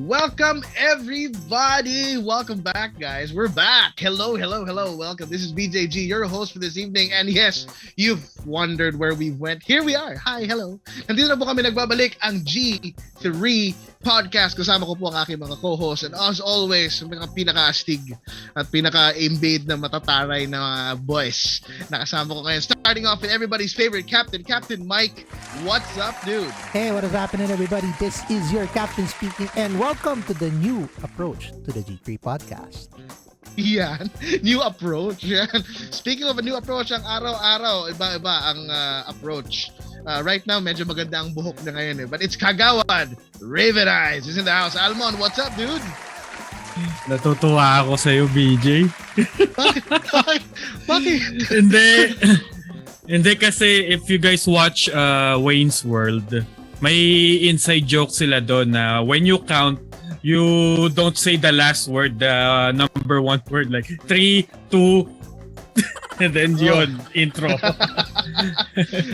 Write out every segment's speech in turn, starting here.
Welcome everybody. Welcome back, guys. We're back. Hello. Welcome. This is BJG, your host for this evening. And yes, you've wondered where we went. Here we are. Hi, hello. Nandito na po kami nagbabalik ang G3 podcast. Kasama ko po ang aking mga co-hosts. And as always, mga pinaka-astig at pinaka-imbade na matataray na boys. Nakasama ko ngayon. Starting off with everybody's favorite captain, Captain Mike. What's up, dude? Hey, what is happening, everybody? This is your captain speaking, and welcome to the new approach to the G3 podcast. Yan, new approach. Yan. Speaking of a new approach, ang araw-araw, iba-iba ang approach. Right now, medyo maganda ang buhok na ngayon eh. But it's Kagawad Ravenize is in the house. Almon, what's up, dude? Natutuwa ako sa'yo, BJ. Bakit? Hindi kasi if you guys watch Wayne's World, may inside joke sila doon na when you count, you don't say the last word, the number one word, like 3, 2, and then yun, intro.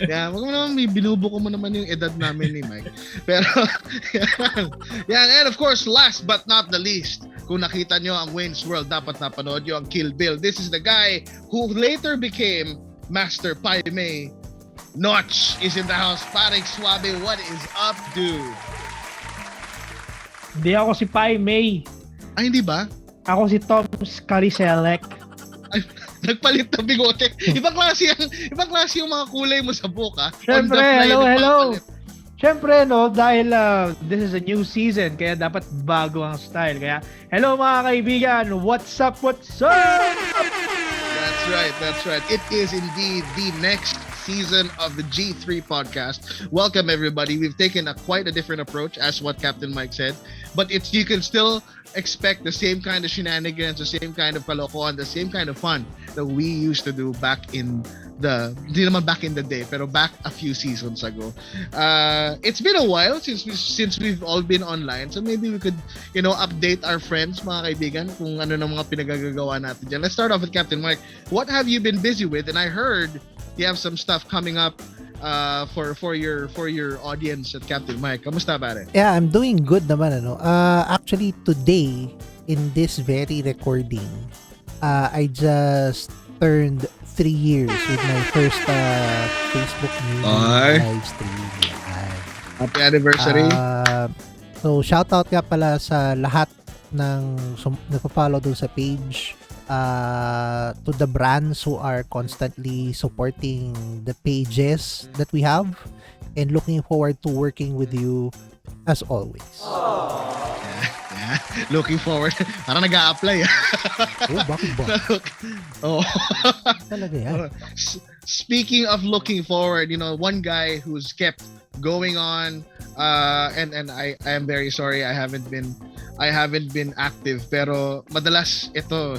Yeah, wag mo naman, binubuko mo naman yung edad namin ni Mike. Pero, yan. And of course, last but not the least, kung nakita nyo ang Wayne's World, dapat napanood nyo ang Kill Bill. This is the guy who later became Master Pai Mei. Noch is in the house. Paring Suabe, what is up, dude? Hindi ako si Pai Mei. Ay, hindi ba? Ako si Tom Scariselec. Ay, nagpalit ng bigote. Ibang klase yung mga kulay mo sa buhok, ha? Siyempre, hello. Siyempre, no, dahil this is a new season, kaya dapat bago ang style. Kaya, hello mga kaibigan, what's up? That's right. It is indeed the next season of the G3 podcast. Welcome everybody. We've taken quite a different approach, as what Captain Mike said, but you can still expect the same kind of shenanigans, the same kind of kalokohan, the same kind of fun that we used to do back in the day, pero back a few seasons ago. It's been a while since we've all been online, so maybe we could, update our friends, mga kaibigan, kung ano ng mga pinagagagawa natin dyan. Let's start off with Captain Mike. What have you been busy with? And I heard you have some stuff coming up for your audience at Captain Mike. Kamusta, pare? Yeah, I'm doing good naman, ano. Actually, today, in this very recording, I just turned 3 years with my first Facebook live stream. Happy anniversary. So, shoutout nga pala sa lahat ng nagpa-follow dun sa page. To the brands who are constantly supporting the pages that we have, and looking forward to working with you as always. Yeah. Looking forward. Parang nag-a-apply. Oh, bakit ba? Oh. Talaga yan. Speaking of looking forward, one guy who's kept going on, and I am very sorry I haven't been active, pero madalas ito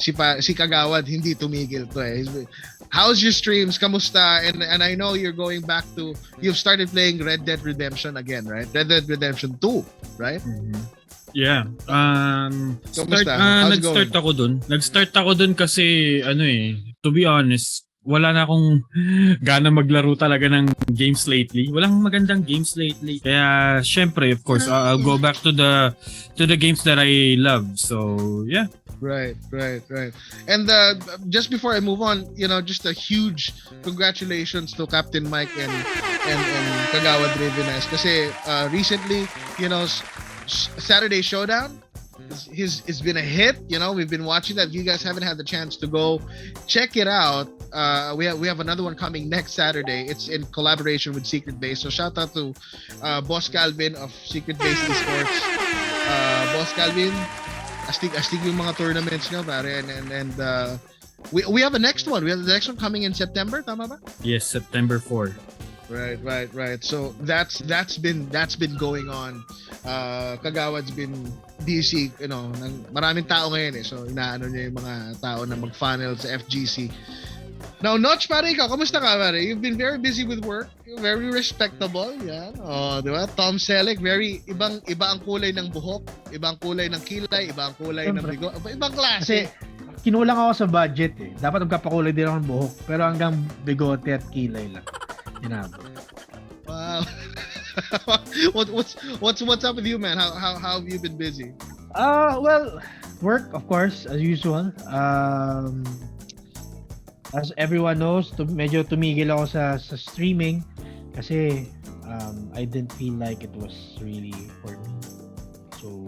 si Kagawad hindi tumigil to eh. How's your streams? Kamusta? And I know you've started playing Red Dead Redemption again, right? Red Dead Redemption 2, right? Mm-hmm. Yeah. Nag-start ako dun kasi to be honest, wala na akong gana maglaro talaga ng games lately. Walang magandang games lately. Kaya syempre, of course, I'll go back to the games that I love. So, yeah. Right. And just before I move on, just a huge congratulations to Captain Mike and Kagawad Ravenize kasi recently, Saturday Showdown it's been a hit. We've been watching that. If you guys haven't had the chance to go check it out, we have another one coming next Saturday. It's in collaboration with Secret Base. So shout out to Boss Calvin of Secret Base Esports. Boss Calvin, astig yung mga tournaments nyo, pare. And we have a next one. We have the next one coming in September, tama ba? Yes, September 4. Right. So that's been going on. Kagawad's been busy, maraming tao ngayon eh. So inaano niya yung mga tao na mag-funnel sa FGC. Now, Notch, pare, ikaw, kamusta ka, pare? You've been very busy with work. You're very respectable. Yan. Oh, di ba? Tom Selleck, iba ang kulay ng buhok, ibang kulay ng kilay, ibang kulay ng bigo, ibang klase. Kasi kinulang ako sa budget eh. Dapat magkapakulay din ako ng buhok, pero hanggang bigote at kilay lang. Inabot. Wow. What's up with you, man? How have you been busy? Well, work of course as usual. As everyone knows, medyo tumigil ako sa streaming kasi I didn't feel like it was really for me. So,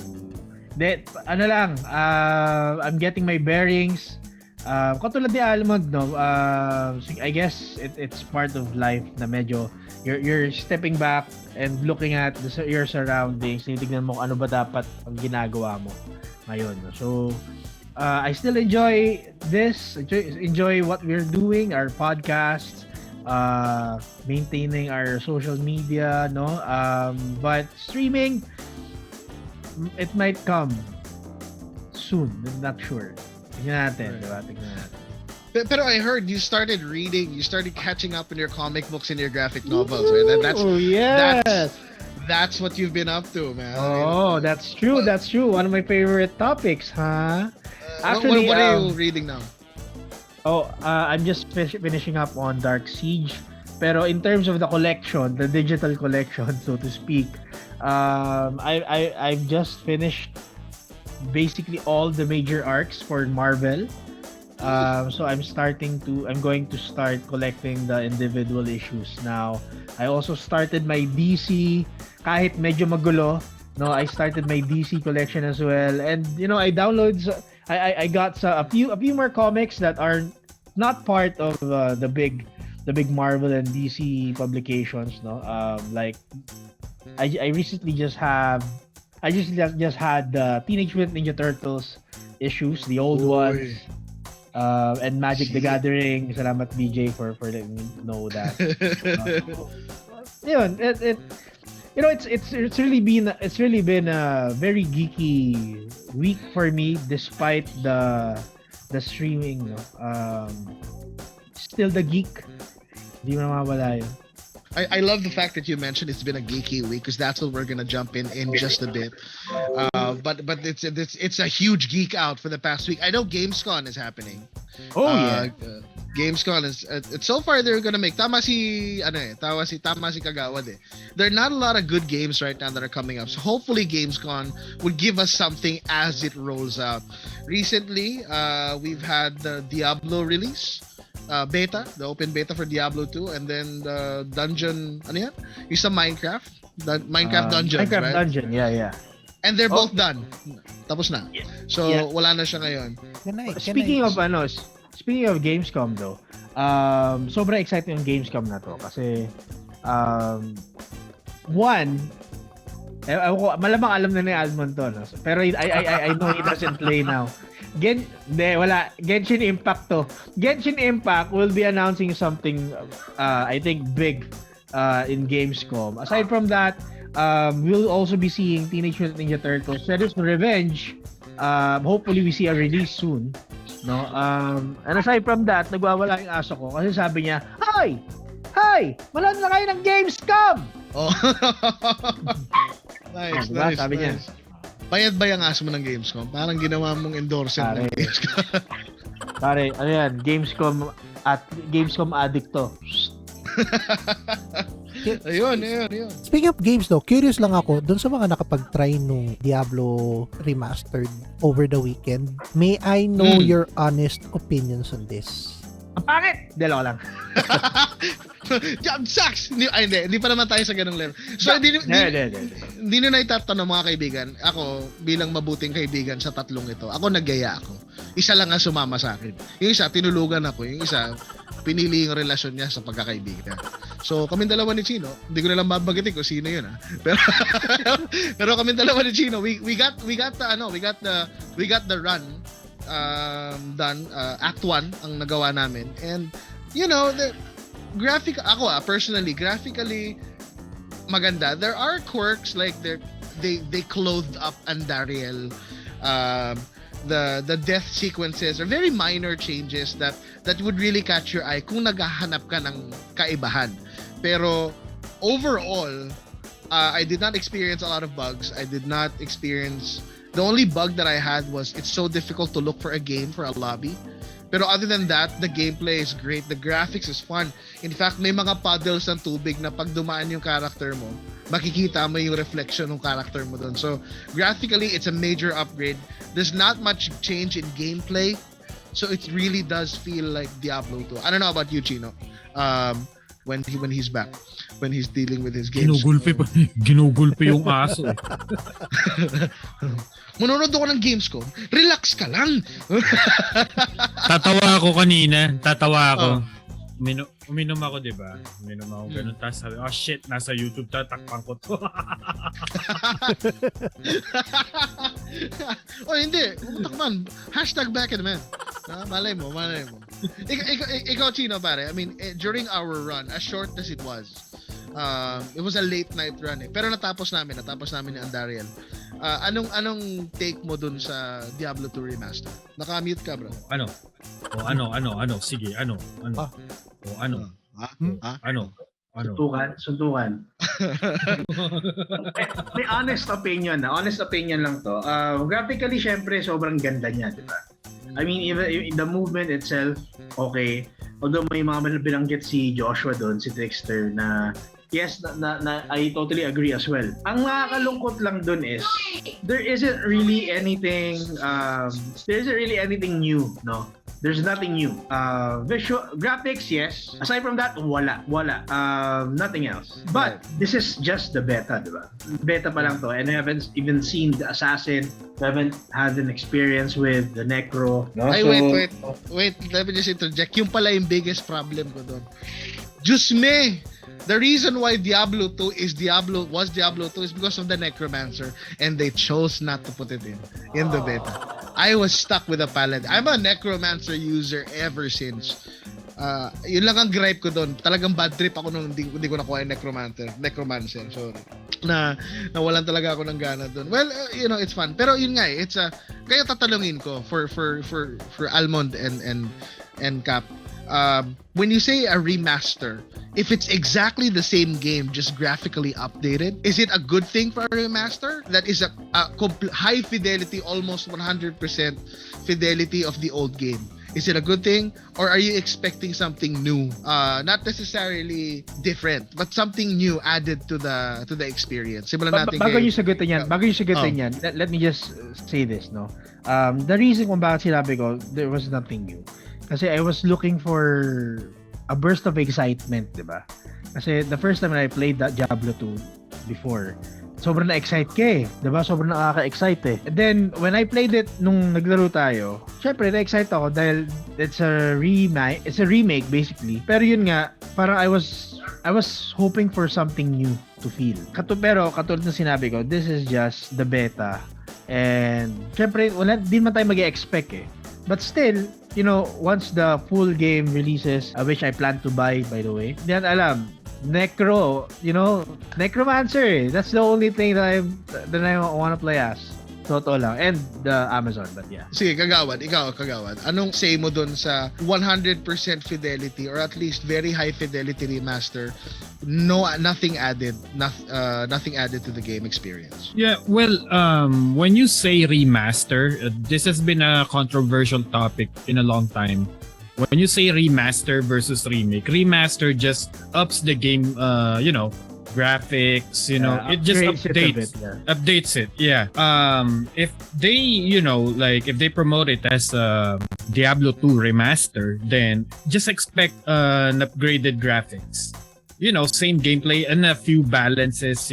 ano lang, I'm getting my bearings. Katulad ni Almond, no? I guess it's part of life na medyo you're stepping back and looking at your surroundings. Tinitignan mo kung ano ba dapat ang ginagawa mo ngayon. No? So, I still enjoy this, enjoy what we're doing, our podcast, maintaining our social media, no? But streaming, it might come soon. I'm not sure. Tingnan natin, diba? Tingnan natin. Pero I heard you started reading, you started catching up in your comic books and your graphic novels, right? That's what you've been up to, man. Oh, that's true. That's true. One of my favorite topics, huh? Actually, what are you reading now? I'm just finishing up on Dark Siege. Pero in terms of the collection, the digital collection, so to speak, I've just finished basically all the major arcs for Marvel. So I'm going to start collecting the individual issues now. I also started my DC, kahit medyo magulo. No, I started my DC collection as well, and I got a few more comics that are not part of the big Marvel and DC publications. No, like I recently just had the Teenage Mutant Ninja Turtles issues, the old ones, and Magic the Gathering. Salamat BJ for letting me know that. It's really been a very geeky week for me, despite the streaming. No? Still the geek. Hindi mo mawawala yun. I love the fact that you mentioned it's been a geeky week, because that's what we're gonna jump in just a bit. But it's a huge geek out for the past week. I know Gamescom is happening. Oh yeah. Gamescom is so far they're gonna make tama si Kagawad eh. There are not a lot of good games right now that are coming up. So hopefully Gamescom would give us something as it rolls out. Recently, we've had the Diablo release. Beta, the open beta for Diablo 2, and then the dungeon, ano yan? Yung sa Minecraft Dungeons, Minecraft right? Dungeon, yeah. And they're both done. Tapos na. So, Yeah. wala na siya ngayon. Speaking of Gamescom though, sobrang excited yung Gamescom na to kasi malamang alam na ni Almond to, no? Pero I know he doesn't play now. Genshin Impact to. Genshin Impact will be announcing something I think big in Gamescom. Aside from that, we'll also be seeing Teenage Mutant Ninja Turtles Shredder's Revenge. Hopefully we see a release soon, no? And aside from that, nagwawala yung aso ko kasi sabi niya, "Hi! Manood na kayo ng Gamescom!" Oh. Nice. Sabi niya. Bayad ba yung aso mo ng Gamescom? Parang ginawa mong endorser ng Gamescom. Pare, ano yan? Gamescom addict to. Ayun. Speaking of games though, curious lang ako dun sa mga nakapag-try nung Diablo Remastered over the weekend. May I know your honest opinions on this? Ang pangit! Dalawa lang. Job sucks! Hindi pa naman tayo sa ganung level. So, hindi na itatanong mga kaibigan. Ako, bilang mabuting kaibigan sa tatlong ito, ako naggaya ako. Isa lang ang sumama sa akin. Yung isa, tinulugan ako. Yung isa, pinili yung relasyon niya sa pagkakaibigan. So, kami dalawa ni Chino, hindi ko na lang babagitin kung sino yun, ha. Pero kami dalawa ni Chino, we got the run done. Act 1 ang nagawa namin. And the personally, graphically maganda. There are quirks like they clothed up Andariel. The death sequences are very minor changes that would really catch your eye kung naghahanap ka ng kaibahan. Pero overall, I did not experience a lot of bugs. The only bug that I had was it's so difficult to look for a game for a lobby. Pero other than that, the gameplay is great. The graphics is fun. In fact, may mga puddles ng tubig na pag dumaan yung character mo, makikita mo yung reflection ng character mo doon. So, graphically, it's a major upgrade. There's not much change in gameplay. So, it really does feel like Diablo 2. I don't know about you, Chino. When he's back, when he's dealing with his games. Ginugulpi yung aso. Manonood ako ng games ko. Relax ka lang. Tatawa ako kanina. Uminom ako, di ba? Uminom ako ganun. Tapos sabi, oh shit, nasa YouTube, tatakpan ko to. Oh, hindi. Takman. #backandman. Malay mo. Ikaw, Chino, pare. I mean, during our run, as short as it was a late night run eh. Pero natapos namin ni Andariel. Anong take mo dun sa Diablo 2 Remaster? Naka-mute ka, bro. Ano? Sige, ano? Suntukan. May honest opinion lang to. Graphically, syempre, sobrang ganda niya, di ba? I mean, even the movement itself, okay. Although may mga binanggit si Joshua doon, si Trickster, na yes, na I totally agree as well. Ang nakakalungkot lang doon is, there isn't really anything new, no? There's nothing new. Visual graphics, yes. Aside from that, wala. Nothing else. But this is just the beta, diba? Beta pa lang to, and I haven't even seen the assassin. I haven't had an experience with the necro. No? Ay, wait. Let me just interject. Yung pala yung biggest problem ko doon. Diyos me! The reason why Diablo 2 was Diablo 2 is because of the Necromancer, and they chose not to put it in the beta. I was stuck with a paladin. I'm a Necromancer user ever since. Yun lang ang gripe ko doon. Talagang bad trip ako nung hindi ko nakuha yung Necromancer. Sorry. Nawalan talaga ako ng gana doon. Well, it's fun. Pero yun nga it's kaya tatanungin ko for Almond and Cap. When you say a remaster, if it's exactly the same game, just graphically updated, is it a good thing for a remaster? That is a high fidelity, almost 100% fidelity of the old game. Is it a good thing, or are you expecting something new? Not necessarily different, but something new added to the experience. Simulan natin bago yung sagutin yan, let me just say this, no. The reason kung bakit sinabi ko there was nothing new, kasi I was looking for a burst of excitement, di ba? Kasi the first time I played that Diablo 2 before, sobrang na-excite ka eh. Diba? Sobrang nakaka-excite eh. And then, when I played it nung naglaro tayo, syempre, na-excite ako dahil it's a remake basically. Pero yun nga, parang I was hoping for something new to feel. Pero katulad na sinabi ko, this is just the beta. And syempre, di man tayo mag-expect eh. But still, once the full game releases, which I plan to buy, by the way, di yan alam, Necromancer. That's the only thing that I want to play as. Totoo lang. And the Amazon, but yeah. Sige, Kagawad. Anong say mo dun sa 100% fidelity or at least very high fidelity remaster? Nothing added to the game experience. Yeah, well, when you say remaster, this has been a controversial topic in a long time. When you say remaster versus remake, remaster just ups the game, graphics, it just updates it. Yeah. If they, if they promote it as Diablo 2 remaster, then just expect an upgraded graphics. Same gameplay and a few balances,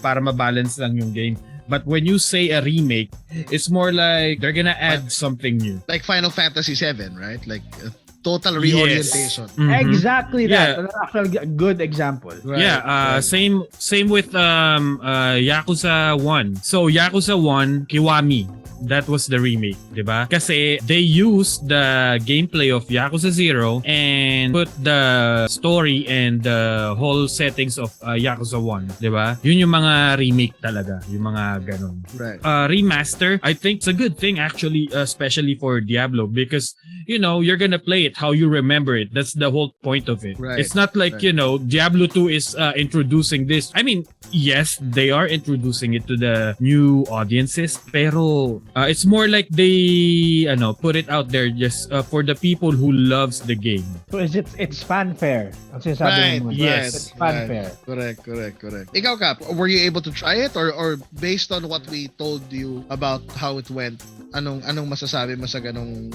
para mabalance lang yung game. But when you say a remake, it's more like they're gonna add something new. Like Final Fantasy 7, right? Like a total reorientation. Yes. Mm-hmm. Exactly that. Yeah. Actually, a good example. Right. Yeah. Same with Yakuza 1. So Yakuza 1, Kiwami. That was the remake, diba? Kasi they used the gameplay of Yakuza 0 and put the story and the whole settings of Yakuza 1, diba? Yun yung mga remake talaga, yung mga ganun. Right. Remaster, I think it's a good thing actually, especially for Diablo, because you're gonna play it how you remember it. That's the whole point of it. Right. It's not like Diablo 2 is introducing this. I mean, yes, they are introducing it to the new audiences, pero It's more like they put it out there just for the people who loves the game. So it's fanfare. Ang sinasabi Right, mo. yes. It's fanfare. Correct. Ikaw, Cap, were you able to try it or based on what we told you about how it went, anong masasabi mo sa ganong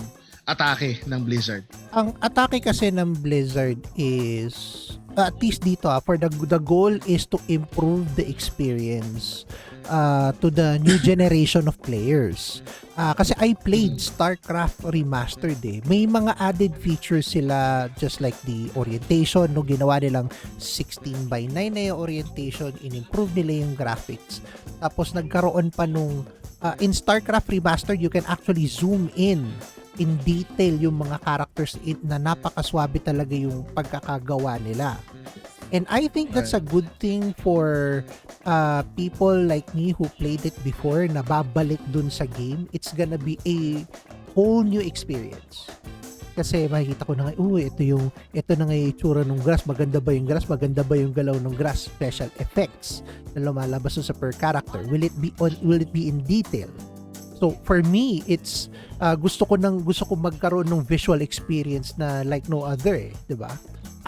atake ng Blizzard? Ang atake kasi ng Blizzard is at least dito for the goal is to improve the experience to the new generation of players. Kasi I played StarCraft Remastered eh. May mga added features sila just like the orientation, no, ginawa nilang 16:9 na yung orientation, in-improve nila yung graphics. Tapos nagkaroon pa nung in StarCraft Remastered, you can actually zoom in detail yung mga characters na napakaswabe talaga yung pagkakagawa nila. And I think that's a good thing for people like me who played it before na babalik dun sa game. It's gonna be a whole new experience. Kasi makikita ko na ito na nga yung itsura ng grass, maganda ba yung grass, maganda ba yung galaw ng grass, special effects na lumalabas sa per character. Will it be in detail? So for me, it's gusto ko magkaroon ng visual experience na like no other, 'di ba?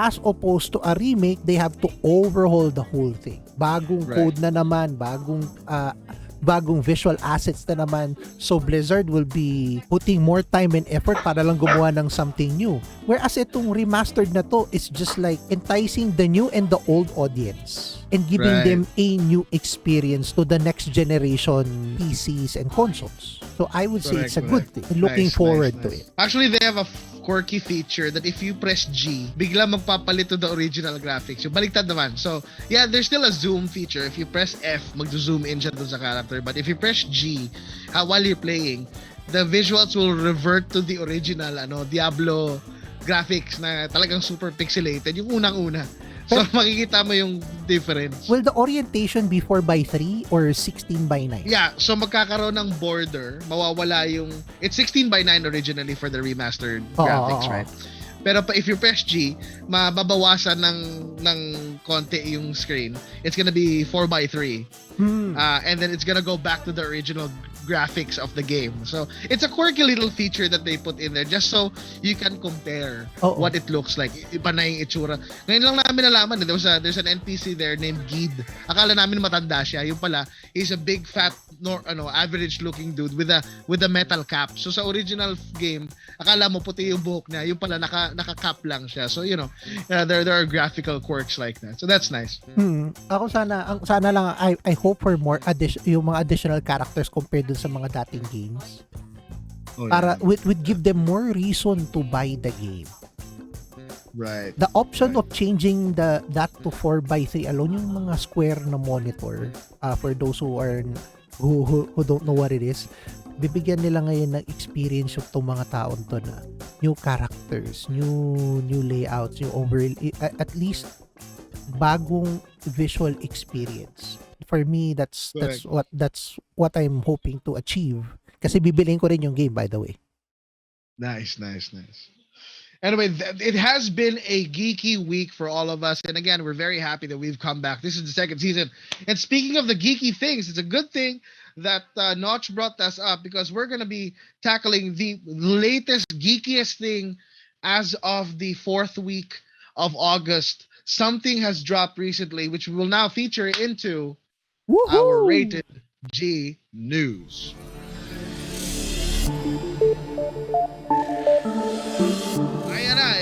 As opposed to a remake, they have to overhaul the whole thing. Bagong code na naman, bagong visual assets na naman. So Blizzard will be putting more time and effort para lang gumawa ng something new. Whereas itong remastered na to is just like enticing the new and the old audience and giving them a new experience to the next generation PCs and consoles. So I would say it's a good thing. Looking forward to it. Actually, they have a quirky feature that if you press G, bigla magpapalit to the original graphics. Yung baliktad naman. So, yeah, there's still a zoom feature. If you press F, mag-zoom in siya dun sa character. But if you press G, while you're playing, the visuals will revert to the original Diablo graphics na talagang super pixelated. Yung unang-una. So, makikita mo yung difference. Will the orientation be 4:3 or 16:9? Yeah, so magkakaroon ng border, mawawala yung... It's 16:9 originally for the remastered graphics, right? Pero if you press G, mababawasan ng konti yung screen. It's gonna be 4:3. And then it's gonna go back to the original graphics of the game. So, it's a quirky little feature that they put in there just so you can compare what it looks like. Iba na yung itsura. Ngayon lang namin nalaman, there's an NPC there named Gid. Akala namin matanda siya. Yung pala, he's a big fat average looking dude with a metal cap. So sa original game, akala mo puti yung buhok niya. Yung pala naka-cap lang siya. So there are graphical quirks like that. So that's nice. Ako sana lang I hope for more yung mga additional characters compared dun sa mga dating games. Para would give them more reason to buy the game. Right. The option of changing that to 4:3 alone, yung mga square na monitor, for those who don't know what it is, bibigyan nila ngayon ng experience yung itong mga taon to na new characters, new layouts, yung at least bagong visual experience. For me, that's what I'm hoping to achieve. Kasi bibiliin ko rin yung game, by the way. Nice. Anyway, it has been a geeky week for all of us. And again, we're very happy that we've come back. This is the second season. And speaking of the geeky things, it's a good thing that Notch brought us up because we're going to be tackling the latest, geekiest thing as of the 4th week of August. Something has dropped recently, which we will now feature into our Rated G News.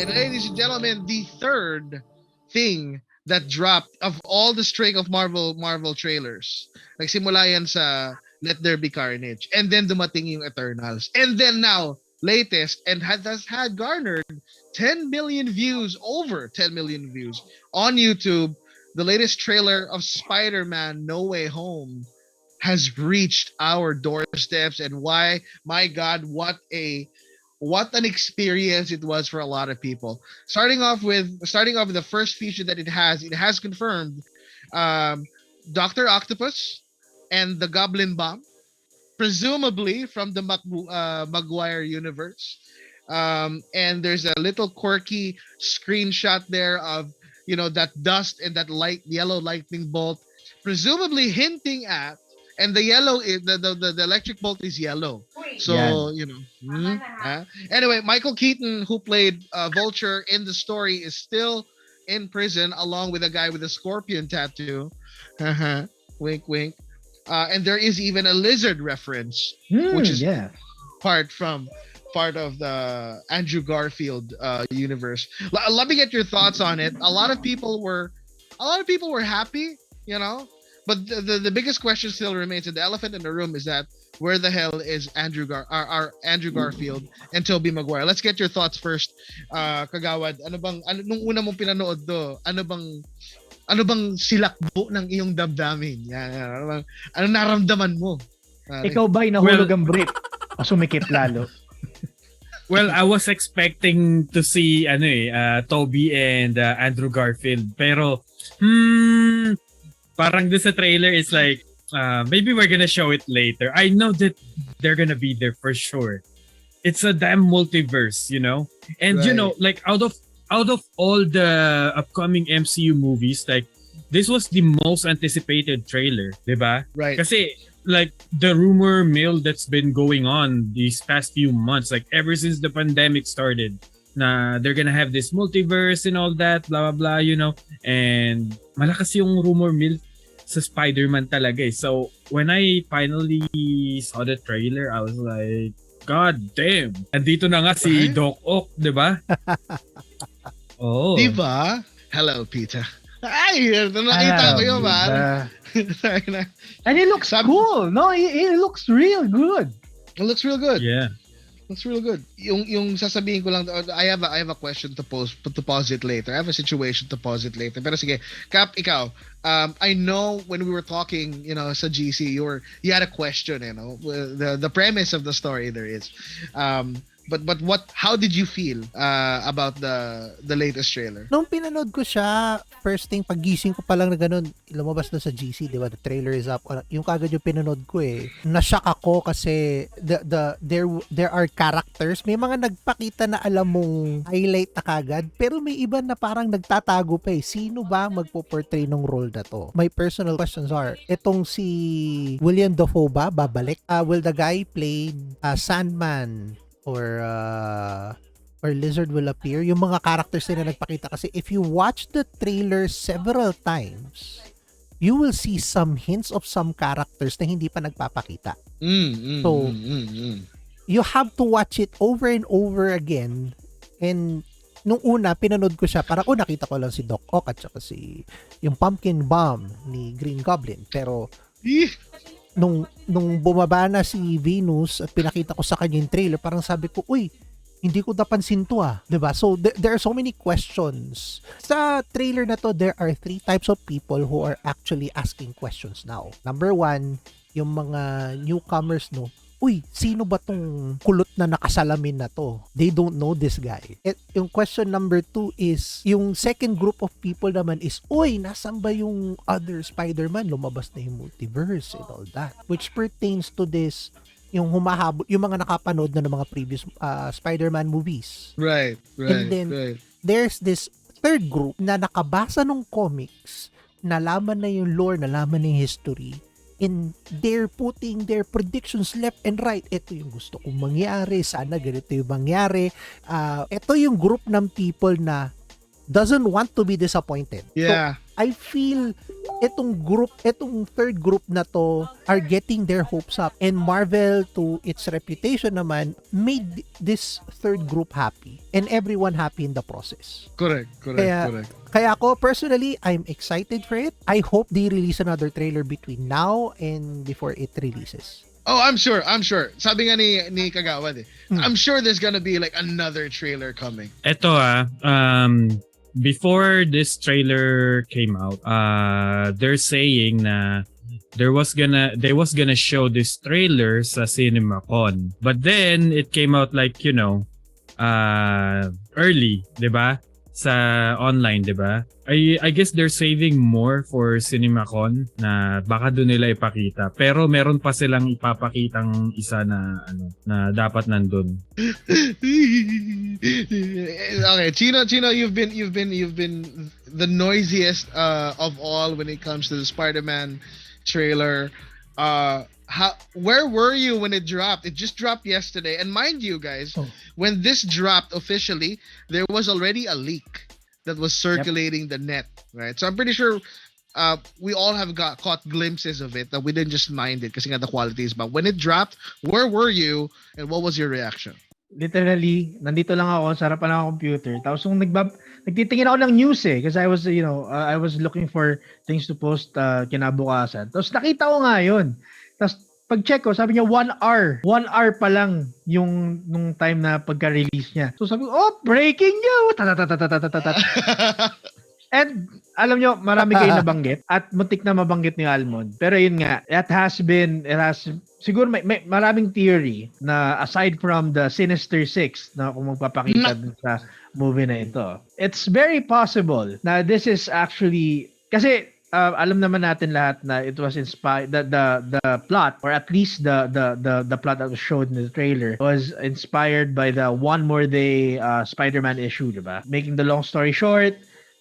Ladies and gentlemen, the third thing that dropped of all the string of Marvel trailers. Nagsimula yan sa Let There Be Carnage. And then dumating yung Eternals. And then now, latest, and has garnered 10 million views, over 10 million views on YouTube. The latest trailer of SpiderMan No Way Home has reached our doorsteps. And why, my God, what an experience it was for a lot of people. Starting off with the first feature that it has confirmed Dr. Octopus and the Goblin Bomb, presumably from the Maguire universe. And there's a little quirky screenshot there of that dust and that yellow lightning bolt, presumably hinting at and the yellow is the electric bolt is yellow. So anyway, Michael Keaton, who played Vulture in the story, is still in prison along with a guy with a scorpion tattoo. Wink, wink. And there is even a lizard reference, which is part of the Andrew Garfield universe. Let me get your thoughts on it. A lot of people were happy, but the biggest question still remains, and the elephant in the room is that where the hell is Andrew Garfield and Tobey Maguire? Let's get your thoughts first, Kagawad. Nung una mong pinanood do, ano bang silakbo ng iyong damdamin? Ano naramdaman mo? Ikaw ba'y nahulog ang brief? O sumikip lalo? Well, I was expecting to see Toby and Andrew Garfield, pero parang doon sa trailer is like maybe we're gonna show it later. I know that they're gonna be there for sure. It's a damn multiverse, and right. like out of all the upcoming MCU movies, like this was the most anticipated trailer, diba? Right. Kasi like the rumor mill that's been going on these past few months, like ever since the pandemic started, na they're gonna have this multiverse and all that, blah blah blah, and malakas yung rumor mill sa Spider-Man talaga eh. So when I finally saw the trailer, I was like, God damn! Andito na nga si Doc Ock, diba? Oh. Diba? Hello, Peter. Ay, nakita ko yun, man. And it looks cool. No, it looks real good. It looks real good. Yeah. Looks real good. Yung sasabihin ko lang, I have a question to pause it later. I have a situation to pause it later. Pero sige, Cap, ikaw, I know when we were talking, sa GC, you had a question, the premise of the story there is. But how did you feel about the latest trailer? Nung pinanood ko siya, first thing, pagising ko pa lang na ganun, lumabas na sa GC, di ba? The trailer is up. Yung kagad yung pinanood ko eh. Na-shock ako kasi there are characters. May mga nagpakita na alam mong highlight na kagad, pero may iba na parang nagtatago pa eh. Sino ba magpo-portray ng role na to? My personal questions are, itong si William Dafoe ba? Babalik? Will the guy played Sandman or Lizard will appear? Yung mga characters na nagpakita, kasi if you watch the trailer several times, you will see some hints of some characters na hindi pa nagpapakita. So you have to watch it over and over again. And nung una pinanood ko siya, parang nakita ko lang si Doc Ock at saka yung Pumpkin Bomb ni Green Goblin, pero nung bumaba na si Venus at pinakita ko sa kanya yung trailer, parang sabi ko, uy, hindi ko napansin to diba? So there are so many questions. Sa trailer na to, there are 3 types of people who are actually asking questions now. Number 1, yung mga newcomers, uy, sino ba tong kulot na nakasalamin na to? They don't know this guy. At yung question number 2 is, yung second group of people naman is, uy, nasan ba yung other Spider-Man? Lumabas na yung multiverse and all that. Which pertains to this, yung humahabol, yung mga nakapanood na ng mga previous Spider-Man movies. Right. And then, there's this third group na nakabasa ng comics, nalaman na yung lore, nalaman na yung history, and they're putting their predictions left and right. Ito yung gusto kong mangyari, sana ganito yung mangyari. Ito yung group ng people na doesn't want to be disappointed. Yeah. So, I feel itong third group na to are getting their hopes up, and Marvel, to its reputation naman, made this third group happy and everyone happy in the process. Correct. Kaya ako personally, I'm excited for it. I hope they release another trailer between now and before it releases. Oh, I'm sure. Sabi nga ni Kagawad I'm sure there's gonna be like another trailer coming. Eto before this trailer came out, they're saying na they was gonna show this trailer sa CinemaCon. But then it came out like, early, 'di ba? Sa online, 'di ba? I guess they're saving more for CinemaCon na baka doon nila ipakita. Pero meron pa silang ipapakitang isa na na dapat nandun. Okay, Chino, you've been the noisiest of all when it comes to the Spider-Man trailer. Where were you when it dropped? It just dropped yesterday, and mind you, guys, when this dropped officially, there was already a leak that was circulating the net, right? So I'm pretty sure we all have caught glimpses of it that we didn't just mind it kasi nga the quality is bad. When it dropped, where were you and what was your reaction? Literally, nandito lang ako sa harapan ng computer. Tapos nung nagtitingin ako ng news kasi I was, I was looking for things to post kinabukasan. Tapos nakita ko nga yun. Tapos pag-check ko, sabi niya 1 hour. 1 hour pa lang yung nung time na pagka-release niya. So sabi ko, breaking news! And alam nyo, marami kayo nabanggit at muntik na mabanggit ni Almond. Pero yun nga, siguro may maraming theory na aside from the Sinister Six na kung magpapakita dun sa movie na ito. It's very possible na this is actually, kasi alam naman natin lahat na it was inspired, the plot, or at least the plot that was showed in the trailer was inspired by the One More Day Spider-Man issue, diba? Making the long story short,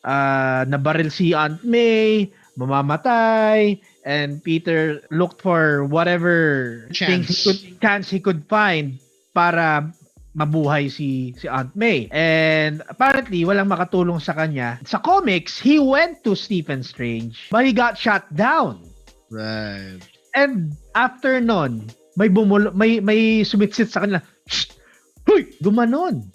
nabaril si Aunt May, mamamatay, and Peter looked for whatever chance he could find para mabuhay si Aunt May. And apparently, walang makatulong sa kanya. Sa comics, he went to Stephen Strange, but he got shot down. Right. And after nun, may sumitsit sa kanila. Huy! Gumanon.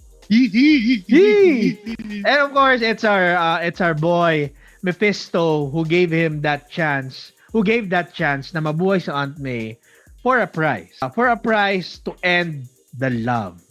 And of course, it's our boy Mephisto who gave that chance na mabuhay sa Aunt May for a price. For a price to end the love.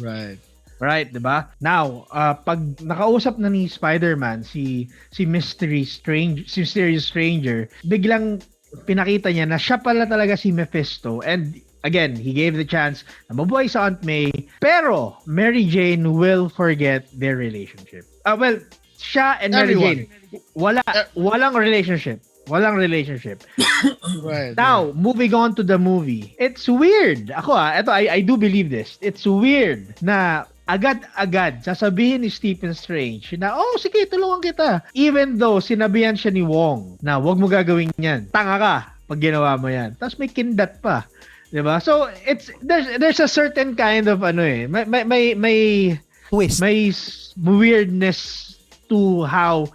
Right. Right, 'di ba? Now, pag nakausap na ni Spider-Man si Mysterious Stranger, biglang pinakita niya na siya pala talaga si Mephisto, and again, he gave the chance na mabuhay sa Aunt May, pero Mary Jane will forget their relationship. Well, siya and Mary Jane, walang relationship. Walang relationship. Right. Now, moving on to the movie. It's weird. I do believe this. It's weird na agad-agad sasabihin ni Stephen Strange na, sige, tulungan kita. Even though sinabihan siya ni Wong na wag mo gagawin yan. Tanga ka pag ginawa mo yan. Tapos may kindat pa. Diba? So, there's a certain kind of may twist. May weirdness to how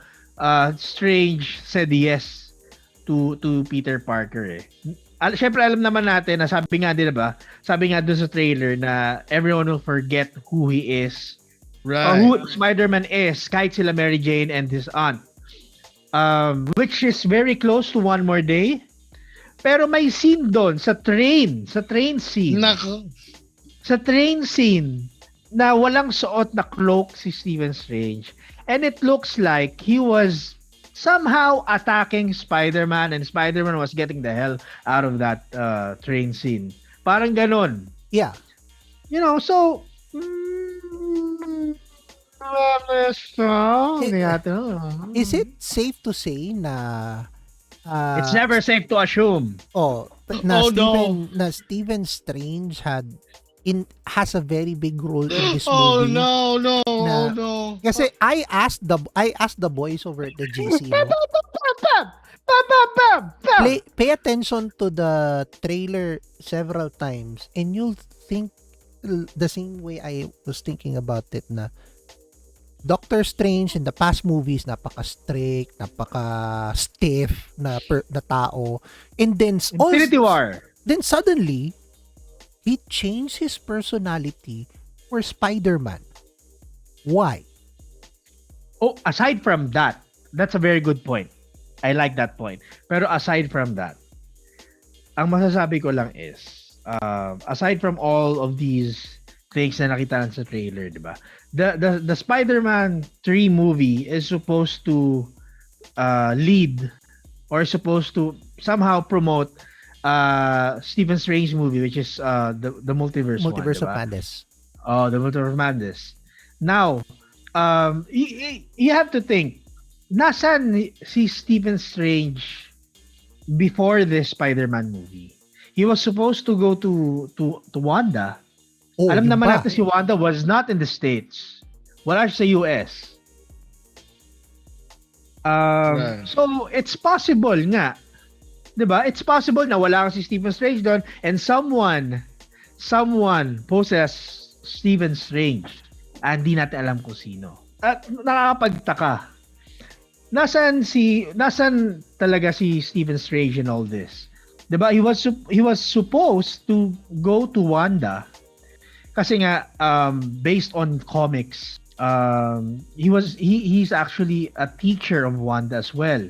Strange said yes to Peter Parker Siyempre alam naman natin na sabi nga doon sa trailer na everyone will forget who he is. Right. Or who Spider-Man is kahit sila Mary Jane and his aunt. Which is very close to One More Day. Pero may scene doon sa train scene. Nako. Sa train scene na walang suot na cloak si Stephen Strange, and it looks like he was somehow attacking Spider-Man, and Spider-Man was getting the hell out of that train scene. Parang ganon. Yeah. So is it safe to say na it's never safe to assume. Stephen Strange has a very big role in this movie. No. Kasi No. I asked the boys over at the GC. Pay attention to the trailer several times and you'll think the same way I was thinking about it na Doctor Strange in the past movies napaka-strict, napaka-stiff na tao, and then Infinity War. Then suddenly he changed his personality for Spider-Man. Why? Aside from that, that's a very good point. I like that point. Pero aside from that, ang masasabi ko lang is, aside from all of these things na nakita lang sa trailer, di ba? The Spider-Man 3 movie is supposed to lead or supposed to somehow promote Stephen Strange movie, which is the Multiverse of diba? Madness. Oh, the Multiverse of Madness. Now, you have to think, nasan si Stephen Strange before this Spider-Man movie? He was supposed to go to Wanda. Alam naman natin si Wanda was not in the States. Wala siya sa US. Right. So, it's possible nga 'Diba? It's possible na wala si Stephen Strange doon and someone possessed Stephen Strange. Hindi natin alam kung sino. At nakakapagtaka. Nasaan talaga si Stephen Strange in all this? 'Diba? He was supposed to go to Wanda kasi nga based on comics, he's actually a teacher of Wanda as well.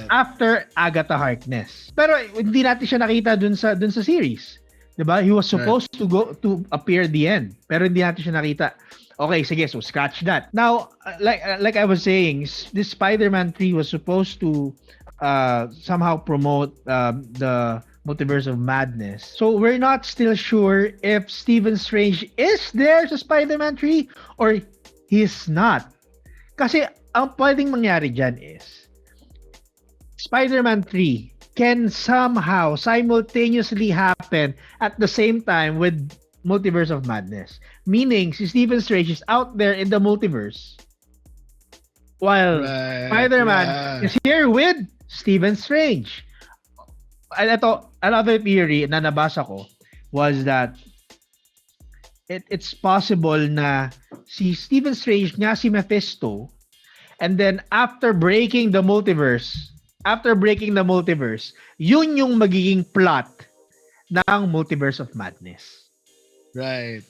After Agatha Harkness. Pero hindi natin siya nakita dun sa series. 'Di ba? He was supposed to go to appear at the end. Pero hindi natin siya nakita. Okay, sige, so scratch that. Now, like I was saying, this Spider-Man 3 was supposed to somehow promote the Multiverse of Madness. So we're not still sure if Stephen Strange is there sa Spider-Man 3 or he's not. Kasi ang pwedeng mangyari dyan is Spider-Man 3 can somehow simultaneously happen at the same time with Multiverse of Madness. Meaning, si Stephen Strange is out there in the multiverse while Spider-Man is here with Stephen Strange. Ito, another theory na nabasa ko was that it's possible na si Stephen Strange nga si Mephisto and then after breaking the multiverse, yun yung magiging plot ng Multiverse of Madness. Right.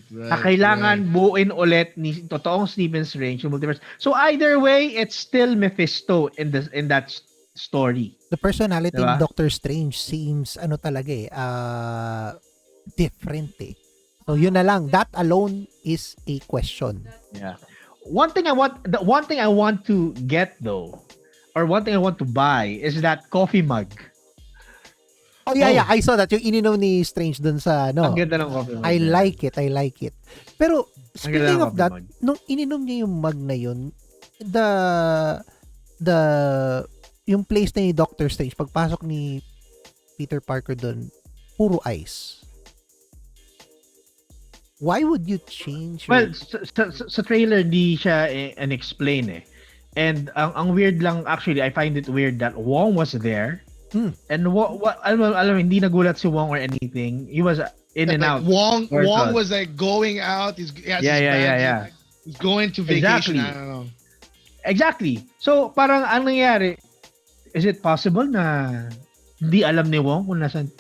Na kailangan buuin ulit ni totoong Stephen Strange yung multiverse. So either way, it's still Mephisto in that story. The personality of Doctor Strange seems different eh. So yun na lang, that alone is a question. Yeah. One thing I want to get though, or one thing I want to buy is that coffee mug. Oh yeah, I saw that yung ininom ni Strange dun sa Ang ganda ng coffee mug. I like it. Pero speaking of that, nung ininom niya yung mug na yun, yung place na ni Doctor Strange, pagpasok ni Peter Parker dun, puro ice. Why would you change? Well, sa trailer di siya explain eh. And ang weird lang, actually, I find it weird that Wong was there. And alam hindi nagulat si Wong or anything. He was in and out. Wong was like going out. He's going to vacation. Exactly. I don't know. Exactly. So parang ang nangyari, is it possible na hindi alam ni Wong kung nasan?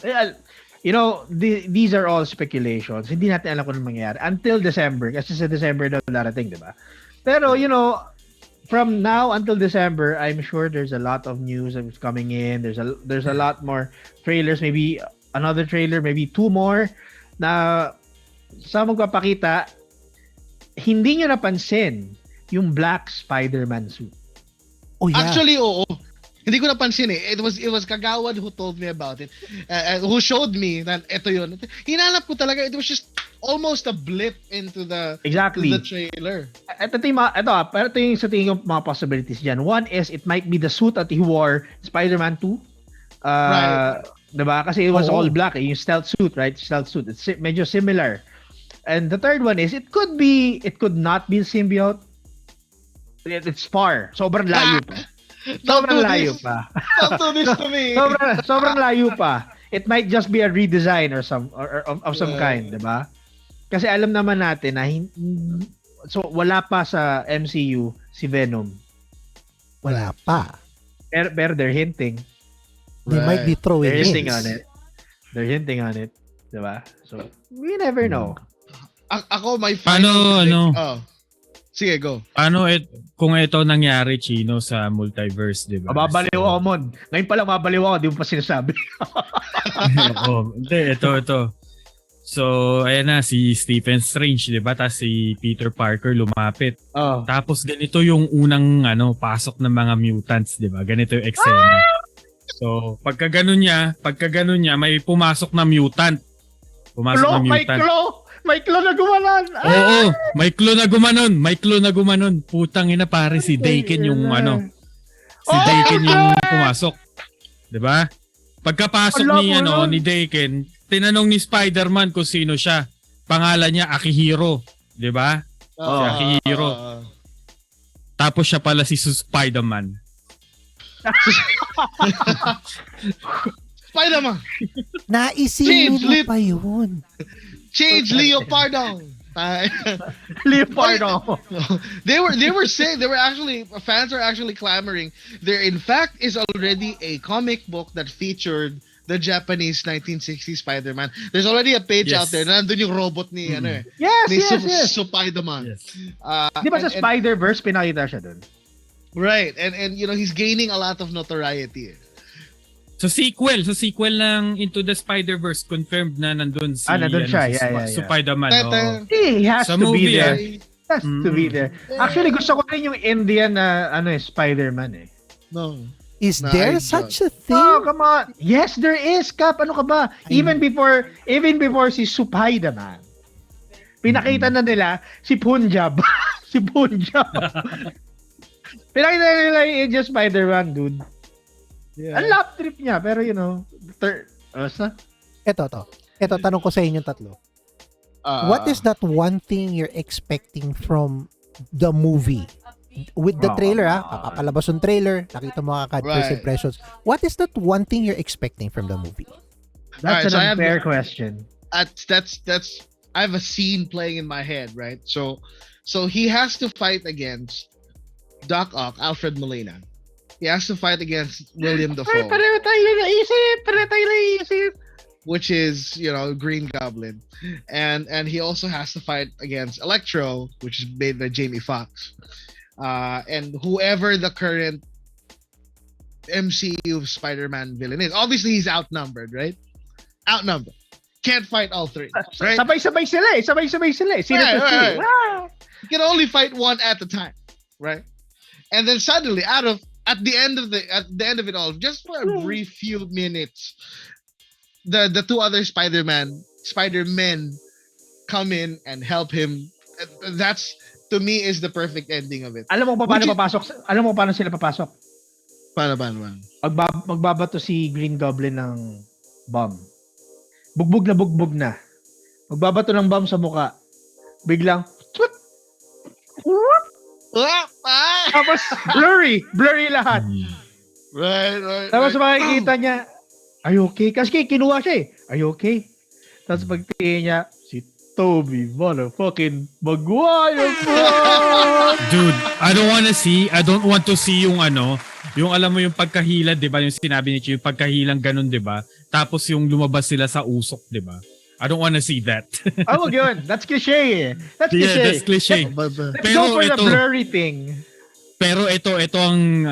These are all speculations. Hindi natin alam kung ano mangyayari until December kasi sa December daw darating, di ba? Pero from now until December, I'm sure there's a lot of news that's coming in. There's a lot more trailers, maybe another trailer, maybe 2 more na sa magpapakita. Hindi nyo napansin yung black Spider-Man suit. Oh yeah. Actually, oo. Hindi ko napansin eh. It was Kagawad who told me about it. Who showed me that ito yun. Hinanap ko talaga. It was just almost a blip into the trailer. Ito yung sa tingin ko mga possibilities dyan. One is it might be the suit that he wore Spider-Man 2. Right. Diba? Kasi it was all black. Yung stealth suit, right? Stealth suit. It's medyo similar. And the third one is it could not be symbiote. It's far. Sobrang layo pa. Sobrang layo pa. Don't do this to me. Sobrang layo pa. It might just be a redesign or some kind, 'di ba? Kasi alam naman natin na so wala pa sa MCU si Venom. Wala pa. Pero they're hinting. They might be throwing They're hinting on it. 'Di ba? So we never know. Ako my final sige, go. Kung ito nangyari, Chino, sa multiverse, di ba? Mababaliw ako, Mon. Ngayon pa lang mabaliw ako, di mo pa sinasabi. Hindi, ito. So, ayan na, si Stephen Strange, di ba? Tapos si Peter Parker lumapit. Tapos ganito yung unang pasok ng mga mutants, di ba? Ganito yung eksena. So, pagka ganun niya, may pumasok na mutant. May claw na gumanon. Oo, may claw na gumanon. Putang ina pare, si Daken yung Daken yung pumasok. 'Di ba? Pagkapasok ni Daken, tinanong ni Spider-Man kung sino siya. Pangalan niya Akihiro, 'di ba? Si Akihiro. Tapos siya pala si Spider-Man. Spider-Man, Naisingin Change mo lip. pa yun. change Leopardong. Leopardo. They were saying, they were actually, fans are actually clamoring. There in fact is already a comic book that featured the Japanese 1960s Spider-Man. There's already a page Yes. out there. Nandun yung robot ni ano eh. Yes, Ni yes. Spider-Man. Yes. Di ba sa And- Spider-Verse, pinakita siya dun? Right. And you know, he's gaining a lot of notoriety. Sa sequel ng Into the Spider-Verse, confirmed na nandun si nandun siya. si Yeah. Spider-Man. oh. He has Sa to be movie, there. eh. Has to be there. Actually, gusto ko rin yung Indian na Spider-Man eh. No. Is Na, there I such a thing? Oh, come on. Yes, there is, Cap. Ano ka ba? Even before si Spider-Man. Pinakita na nila si Punjab. si Punjab. Pinakita na nila yung Indian Spider-Man, dude. Yeah. Ang lap trip niya, pero you know, basta? Ito, tanong ko sa inyong tatlo. What is that one thing you're expecting from the movie? With the trailer, papalabas yung trailer, nakita mo agad first Right. impressions. What is that one thing you're expecting from the movie? That's Alright, so I an have unfair the- question. That's I have a scene playing in my head, right? So he has to fight against Doc Ock, Alfred Molina. He has to fight against William Dafoe, Pareho tayo naisip. which is, you know, Green Goblin. And he also has to fight against Electro, which is made by Jamie Foxx. And whoever the current MCU Spider-Man villain is. Obviously, he's outnumbered, right? Outnumbered. Can't fight all three, right? Sabay-sabay sila eh. Sino Right, to right. see? Ah! You can only fight one at a time, right? And then suddenly, at the end of it all, just for a brief few minutes, the two other Spider-Men come in and help him. That's, to me, is the perfect ending of it. Alam mo paano sila papasok? Paano? Magbabato si Green Goblin ng bomb. Bugbog na. Magbabato ng bomb sa muka. Biglang, twit! Tapos, blurry lahat. Right. Tapos makikita niya, are you okay? Kasi kinuha siya eh. Are you okay? Tapos pagtingin niya, si Toby motherfucking Maguire po! Dude, I don't want to see yung yung alam mo yung pagkahila, 'di ba? Yung sinabi ni Chief, yung pagkahilang ganun, 'di ba? Tapos yung lumabas sila sa usok, 'di ba? I don't want to see that. Wag yun. That's cliche eh. That's Yeah, cliche. that's cliche. Let's Pero go for the ito- blurry thing. Pero ito ang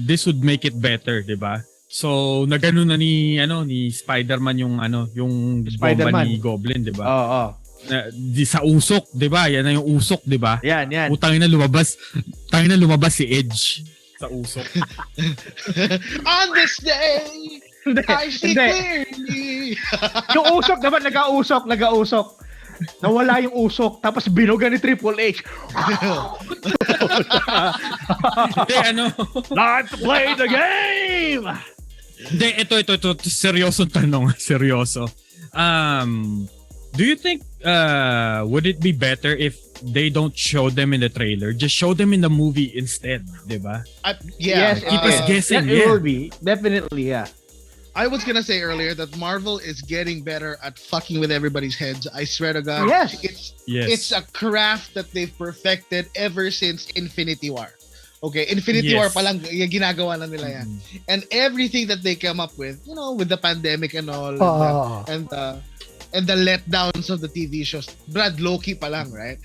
this would make it better, 'di ba? So, nagano na ni Spider-Man yung yung bomba Spider-Man. ni Goblin, 'di ba? Oo. Sa usok, 'di ba? Yan na yung usok, 'di ba? Yan. Utangin na lumabas si Edge sa usok. On this day, I see Hindi. clearly. Yung usok naman, nag-ausok. Nawala yung usok, tapos binuga ni Triple H. Hindi, Let's play the game! Hindi, ito, seryosong tanong, seryoso. Do you think, would it be better if they don't show them in the trailer? Just show them in the movie instead, di ba? Yeah. keep us guessing, It yeah. will be. Definitely, yeah. I was gonna say earlier that Marvel is getting better at fucking with everybody's heads. I swear to God. Yes. It's a craft that they've perfected ever since Infinity War. Okay, Infinity War pa lang, ginagawa na nila yan. And everything that they come up with, you know, with the pandemic and all, and the letdowns of the TV shows, Brad, Loki pa lang, right?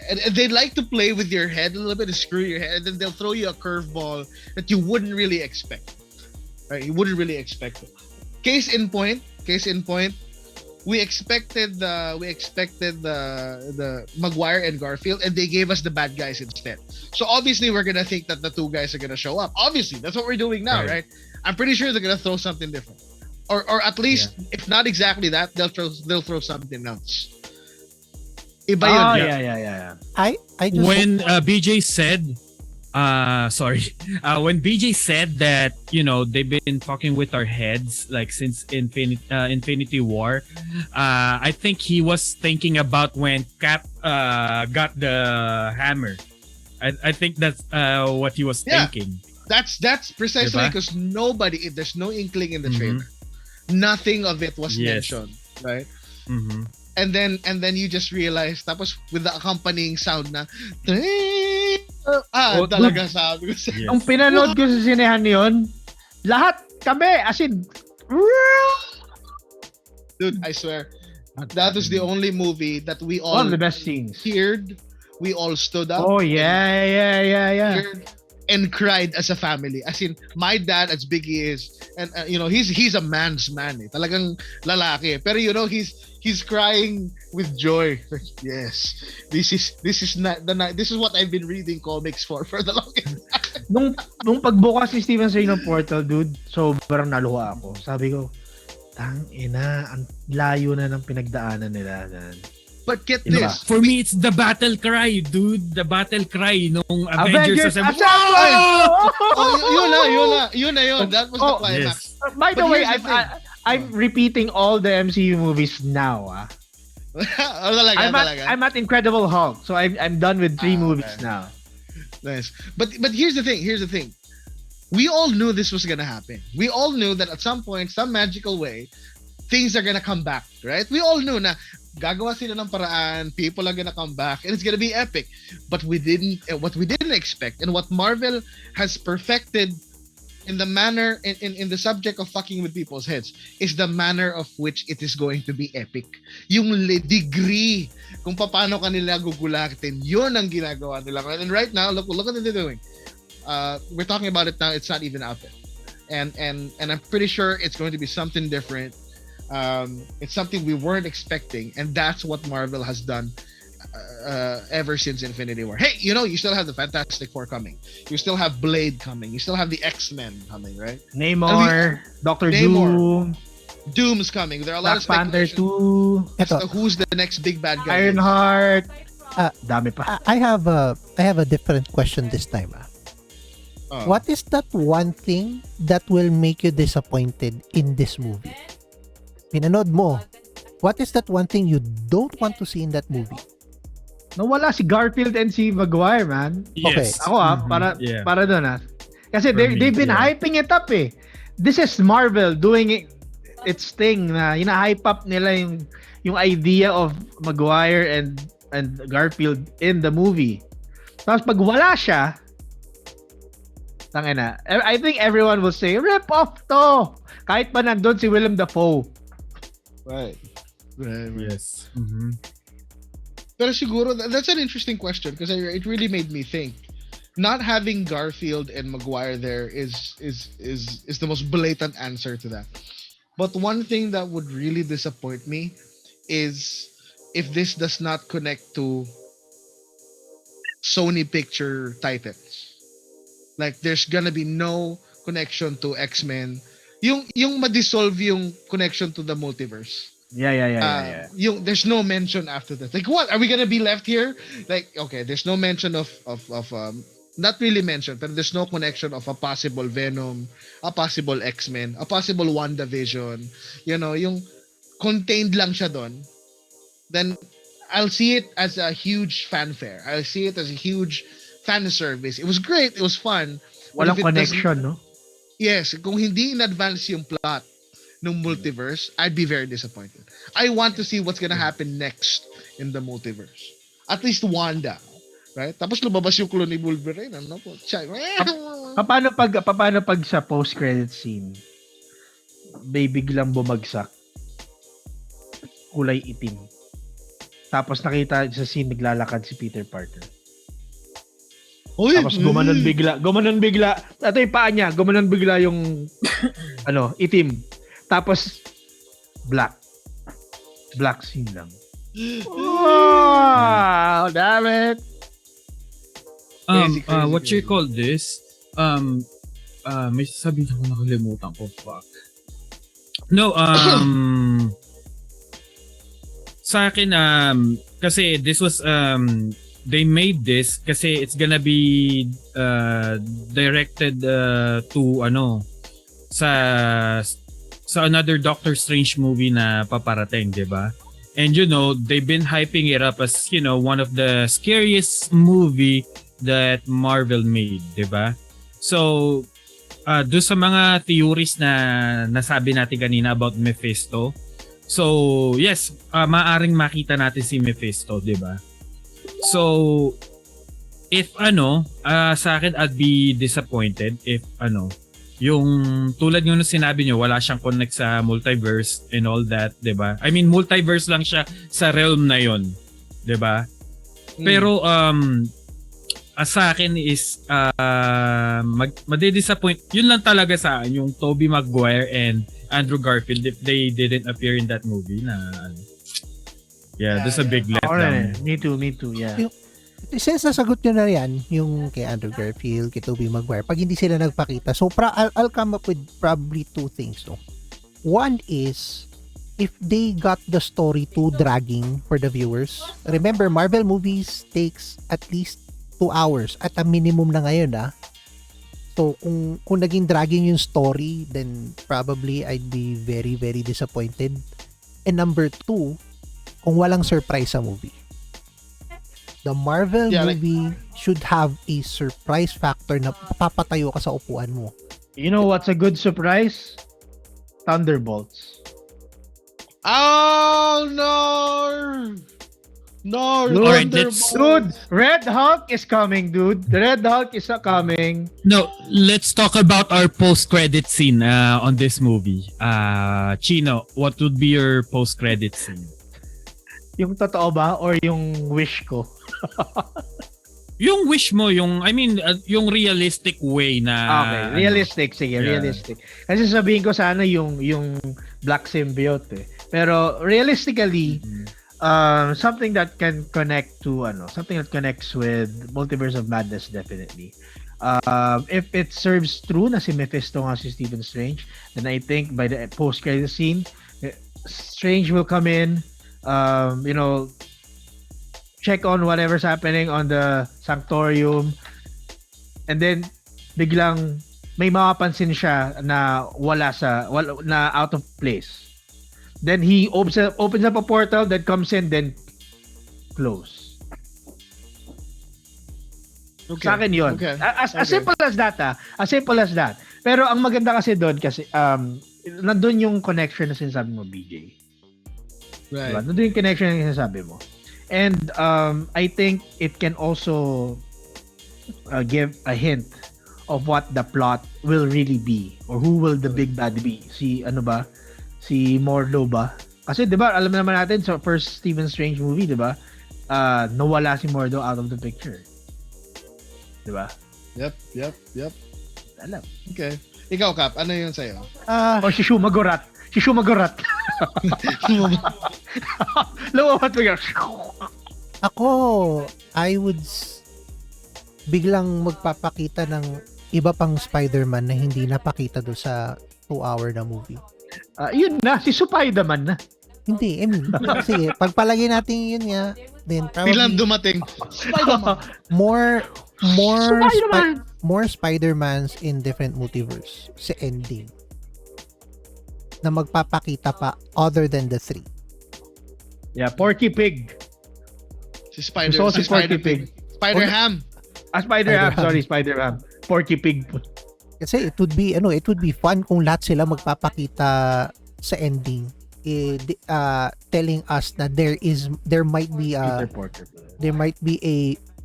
And they like to play with your head a little bit, to screw your head, and then they'll throw you a curveball that you wouldn't really expect. Right? You wouldn't really expect it. Case in point, we expected the Maguire and Garfield, and they gave us the bad guys instead. So obviously we're gonna think that the two guys are gonna show up. Obviously, that's what we're doing now, right? I'm pretty sure they're gonna throw something different, or at least if not exactly that, they'll throw something else. Iba yun. Yeah. I just When BJ said, when BJ said that, you know, they've been fucking with our heads like since Infinity War, I think he was thinking about when Cap got the hammer. I think that's what he was thinking. That's precisely Diba? because there's no inkling in the trailer. Nothing of it was mentioned, right? Mhm. And then you just realize, tapos with the accompanying sound na talaga sabi ko Yes. Ang pinanood ko sa sinehan yon, lahat kami, as in, dude, I swear, that was the only movie that we all one of the best scenes. cheered, we all stood up. Oh, yeah. Cheered and cried as a family. As in, my dad, as big he is, and he's a man's man. Talagang lalaki. Pero he's crying with joy. Like, yes, this is not the night. This is what I've been reading comics for the longest time. Nung pagbukas ni Steven Stray ng portal, dude, sobrang naluha ako. Sabi ko, tang ina, ang layo na ng pinagdaanan nila. But get Diba? this. For me, it's the battle cry, dude. The battle cry nung Avengers Avengers Assemble. Yun na. That was the climax. Yes. By the But way, here's the thing. I'm repeating all the MCU movies now. Talaga. I'm at Incredible Hulk, so I'm done with 3 movies okay. now. Nice. But here's the thing. We all knew this was gonna happen. We all knew that at some point, some magical way, things are gonna come back, right? We all knew na gagawa sila ng paraan, people are gonna come back, and it's gonna be epic. But what we didn't expect, and what Marvel has perfected in the manner, in the subject of fucking with people's heads, is the manner of which it is going to be epic. Yung degree kung paano kanila gugulatin, yun ang ginagawa nila. And right now, look what they're doing. We're talking about it now, it's not even out there. And I'm pretty sure it's going to be something different. It's something we weren't expecting, and that's what Marvel has done ever since Infinity War. Hey, you still have the Fantastic Four coming. You still have Blade coming. You still have the XMen coming, right? Namor, Dr. Doom, Doom's coming. There are a lot Black of Panther speculation 2, as to who's the next big bad guy. Ironheart. Dami pa. I have a different question this time. What is that one thing that will make you disappointed in this movie? Pinanood mo. What is that one thing you don't want to see in that movie? Nawala si Garfield and si Maguire, man. Yes. Ako para doon Kasi they've been hyping it up eh. This is Marvel doing its thing na hype up nila yung idea of Maguire and Garfield in the movie. Tapos pag wala siya, tangina, I think everyone will say, rip off to! Kahit pa nandun si Willem Dafoe. Right. Yes. Pero siguro, that's an interesting question because it really made me think. Not having Garfield and Maguire there is the most blatant answer to that. But one thing that would really disappoint me is if this does not connect to Sony Picture titles. Like there's gonna be no connection to XMen. Yung ma-dissolve yung connection to the multiverse. Yeah. There's no mention after that. Like, what are we gonna be left here? Like, okay, there's no mention of not really mentioned, but there's no connection of a possible Venom, a possible X-Men, a possible WandaVision. Yung contained lang siya doon. Then I'll see it as a huge fanfare. I'll see it as a huge fan service. It was great. It was fun. Walang connection, no? Yes, kung hindi in advance yung plot ng multiverse, I'd be very disappointed. I want to see what's gonna happen next in the multiverse. At least Wanda, right? Tapos lumabas yung clone ni Wolverine, ano po? Paano pag sa post-credit scene, may biglang bumagsak, kulay itim. Tapos nakita sa scene naglalakad si Peter Parker. Tapos gumanon bigla. Ito yung paa niya, gumanon bigla yung itim. Tapos black scene lang. Wow, damn it. What you call this? May sasabihin ako, nakalimutan ko. Fuck. No, sa akin, kasi this was, they made this kasi it's gonna be directed to sa another Doctor Strange movie na paparating, 'di ba? And they've been hyping it up as, one of the scariest movie that Marvel made, 'di ba? So, doon sa mga theories na nasabi natin kanina about Mephisto. So, yes, maaring makita natin si Mephisto, 'di ba? So, if sa akin I'd be disappointed if yung tulad ng sinabi nyo, wala siyang connect sa multiverse and all that, 'di ba? I mean, multiverse lang siya sa realm na 'yon, 'di ba? Pero sa akin is madi-disappoint. Yun lang talaga sa akin, yung Tobey Maguire and Andrew Garfield if they didn't appear in that movie na that's a big letdown. Me too, yeah. Since nasagot nyo na yan, yung kay Andrew Garfield, kay Tobey Maguire, pag hindi sila nagpakita, so I'll come up with probably two things. No? One is, if they got the story too dragging for the viewers. Remember, Marvel movies takes at least 2 hours at a minimum na ngayon. So, kung naging dragging yung story, then probably I'd be very, very disappointed. And number 2, kung walang surprise sa movie. The Marvel movie should have a surprise factor na papatayo ka sa upuan mo. You know what's a good surprise? Thunderbolts. Oh, no! No, Alright, Dude, Red Hulk is coming, dude. The Red Hulk is coming. No, let's talk about our post-credit scene on this movie. Chino, what would be your post-credit scene? Yung totoo ba or yung wish ko? Yung wish mo, yung realistic way na Okay, realistic, sige, realistic. Kasi sabihin ko sana yung Black Symbiote. Pero realistically, something that can connect to something that connects with Multiverse of Madness, definitely. If it serves true na si Mephisto nga si Stephen Strange, then I think by the post-credit scene, Strange will come in, check on whatever's happening on the Sanctorium, and then biglang may mapapansin siya na na out of place. Then he opens up a portal that comes in, then close. Okay. Sa akin yun. Okay. As simple as that, As simple as that. Pero ang maganda kasi doon kasi nandun yung connection na sinasabi mo, BJ. Right. Diba? Nandun yung connection na sinasabi mo. And I think it can also give a hint of what the plot will really be, or who will the big bad be. Si Mordo ba? Kasi 'di ba, alam naman natin sa first Stephen Strange movie, 'di ba? Nawala si Mordo out of the picture. 'Di ba? Yep. Alam. Okay. Ikaw, Cap, ano yun sa'yo? Or si Shumagorat. Lumawat bigla. Ako, I would biglang magpapakita ng iba pang Spider-Man na hindi napakita do sa 2-hour na movie. Yun na, si Spider-Man na. Hindi, I mean, sige, pagpalagay natin yun nga, then probably Bilang dumating. Spider-Man. more Spider-Mans in different multiverse sa ending na magpapakita pa other than the 3. Yeah, Porky Pig. Si Porky Pig. Spider-Ham. Spider-Ham. Porky Pig. Kasi it would be fun kung lahat sila magpapakita sa ending, telling us na there might be a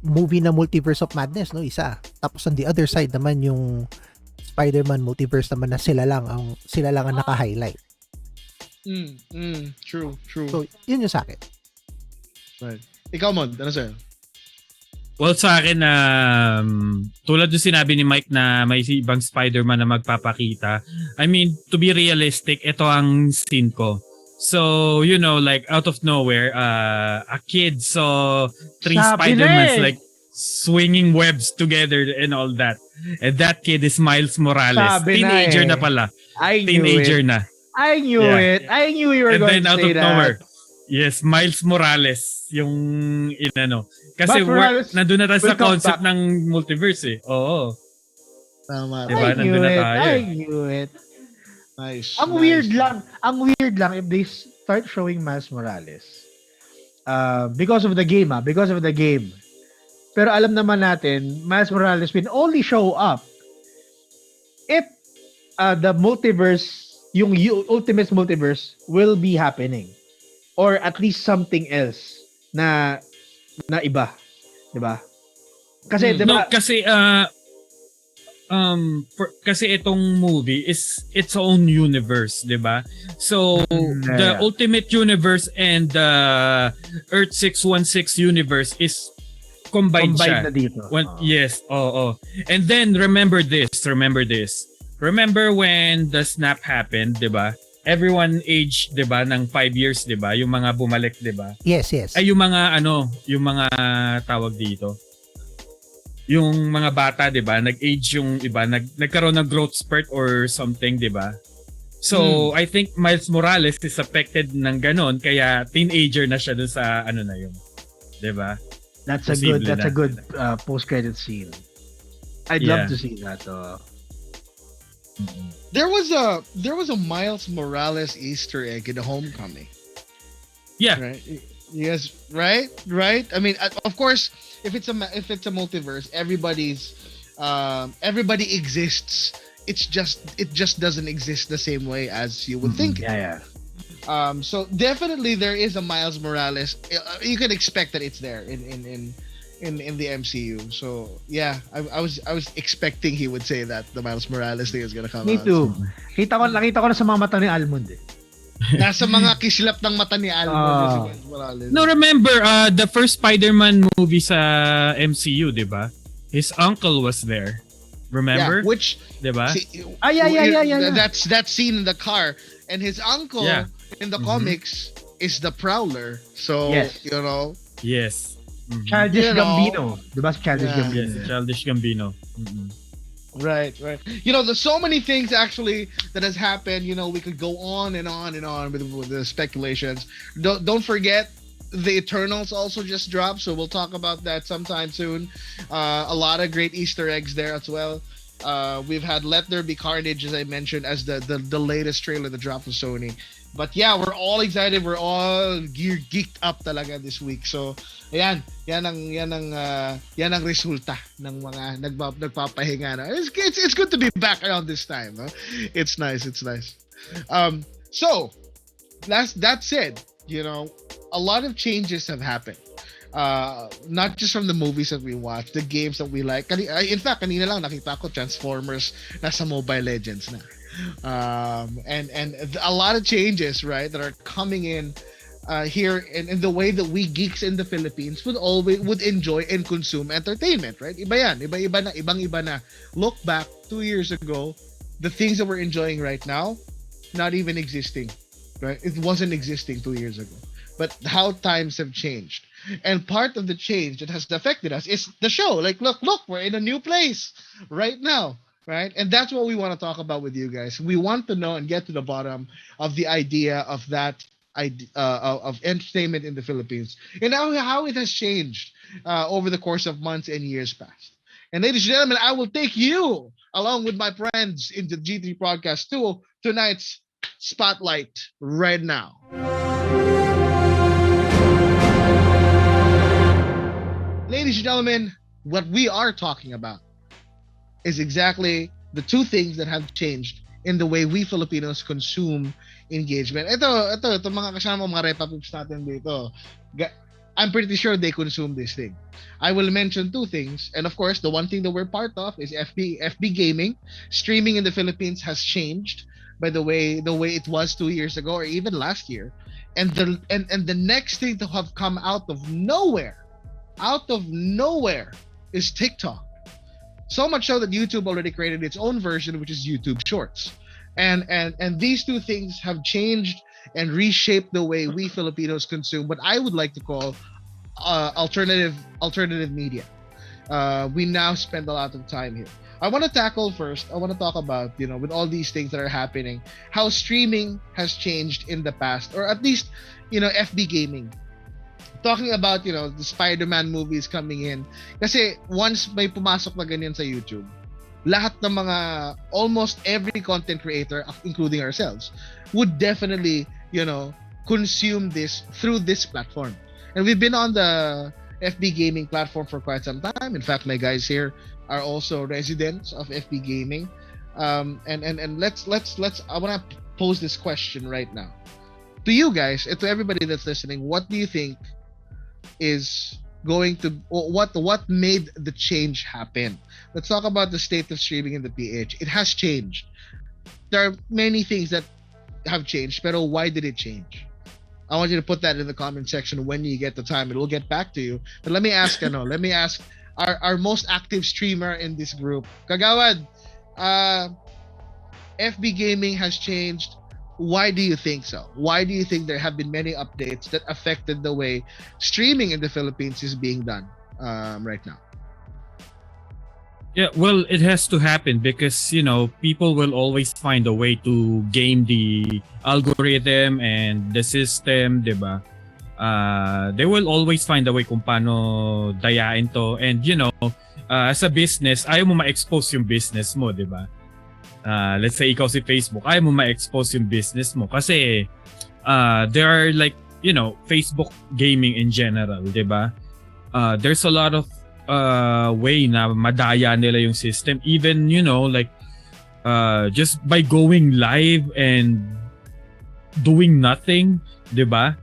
movie na Multiverse of Madness, no, isa. Tapos on the other side naman yung Spider-Man Multiverse naman na sila lang ang naka-highlight. True. So, yun yung sa akin. Right. Ikaw, Mon, ano sa'yo? Well, sa akin, tulad yung sinabi ni Mike na may ibang Spider-Man na magpapakita. I mean, to be realistic, ito ang scene ko. So, like out of nowhere, a kid saw 3 Spider-Mans like swinging webs together and all that. And that kid is Miles Morales. Teenager na pala. Teenager na. I knew it. I knew you were going to say that. And then out of nowhere, yes, Miles Morales yung Kasi nandun na tayo sa concept ng multiverse eh. Oo. Tama. Diba? Nandun na tayo. I knew it. Nice. Ang weird lang if they start showing Miles Morales. Because of the game. Pero alam naman natin, Miles Morales will only show up if the multiverse, yung Ultimate Multiverse will be happening, or at least something else na iba, 'di ba? Kasi 'di No, ba? kasi kasi itong movie is its own universe, 'di ba? So the Ultimate Universe and the Earth 616 universe is combined siya. Na dito. Yes, And then remember this. Remember when the snap happened, 'di ba? Everyone aged, 'di ba, ng 5 years, 'di ba? Yung mga bumalik, 'di ba? Yes. Ay yung mga yung mga tawag dito. Yung mga bata, 'di ba? Nag-age yung iba, nagkaroon ng growth spurt or something, 'di ba? So, I think Miles Morales is affected ng ganon, kaya teenager na siya dun sa na yun. 'Di ba? That's a good post-credit scene. I'd love to see that. There was a Miles Morales Easter egg in the Homecoming. Yeah. Right. Yes. Right. I mean, of course, if it's a multiverse, everybody exists. It just doesn't exist the same way as you would think. Yeah. So definitely there is a Miles Morales. You can expect that it's there in the MCU. So yeah, I was expecting he would say that the Miles Morales thing is gonna come out. Me too. Nakita ko na sa mga mata ni Almond eh. Nasa mga kislap ng mata ni Almond si Miles Morales. No, remember the first Spider-Man movie sa MCU, 'di ba? His uncle was there. Remember? Yeah, which 'di ba? Yeah. That's that scene in the car, and his uncle in the comics is the Prowler. So you know. Yes. Childish Gambino. Diba si Childish Gambino? Yes, Childish Gambino. Right. You know, there's so many things actually that has happened. You know, we could go on and on with the speculations. Don't forget, the Eternals also just dropped, so we'll talk about that sometime soon. A lot of great Easter eggs there as well. We've had Let There Be Carnage, as I mentioned, as the latest trailer that dropped from Sony. But yeah, we're all excited. We're all geeked up talaga this week. So, yan ang resulta ng mga nagpapahinga na. It's good to be back around this time. Huh? It's nice. So, that said, you know, a lot of changes have happened. Not just from the movies that we watch, the games that we like. In fact, kanina lang nakita ko Transformers nasa Mobile Legends na. And a lot of changes, right, that are coming in here in the way that we geeks in the Philippines would enjoy and consume entertainment, right? Ibang-iba na. Look back 2 years ago, the things that we're enjoying right now, not even existing, right? It wasn't existing 2 years ago. But how times have changed. And part of the change that has affected us is the show. Like, look, we're in a new place right now. Right? And that's what we want to talk about with you guys. We want to know and get to the bottom of the idea of that of entertainment in the Philippines and how it has changed over the course of months and years past. And ladies and gentlemen, I will take you along with my friends into G3 Podcast to tonight's Spotlight right now. Ladies and gentlemen, what we are talking about is exactly the two things that have changed in the way we Filipinos consume engagement. Ito mga kasama mga repapoops natin dito. I'm pretty sure they consume this thing. I will mention two things, and of course, the one thing that we're part of is FB gaming. Streaming in the Philippines has changed by the way it was 2 years ago or even last year. And the next thing to have come out of nowhere is TikTok. So much so that YouTube already created its own version, which is YouTube Shorts. And these two things have changed and reshaped the way we Filipinos consume what I would like to call alternative media. We now spend a lot of time here. I want to tackle first, I want to talk about, you know, with all these things that are happening, how streaming has changed in the past, or at least, you know, FB gaming. Talking about, you know, the SpiderMan movies coming in. Kasi once may pumasok na ganyan sa YouTube, lahat ng mga, almost every content creator, including ourselves, would definitely, you know, consume this through this platform. And we've been on the FB gaming platform for quite some time. In fact, my guys here are also residents of FB gaming. And let's I want to pose this question right now to you guys and to everybody that's listening. What do you think is going to, what made the change happen? Let's talk about the state of streaming in the PH. It has changed. There are many things that have changed, pero why did it change? I want you to put that in the comment section when you get the time, and we'll get back to you. But let me ask our most active streamer in this group, Kagawad. FB Gaming has changed. Why do you think so? Why do you think there have been many updates that affected the way streaming in the Philippines is being done right now? Yeah, well, it has to happen because, people will always find a way to game the algorithm and the system, diba? They will always find a way kung paano dayain to. And, as a business, ayaw mo ma-expose yung business mo, diba? Let's say ikaw si Facebook, ayaw mo ma-expose yung business mo kasi there are like, Facebook gaming in general, diba? There's a lot of way na madaya nila yung system, even just by going live and doing nothing, diba?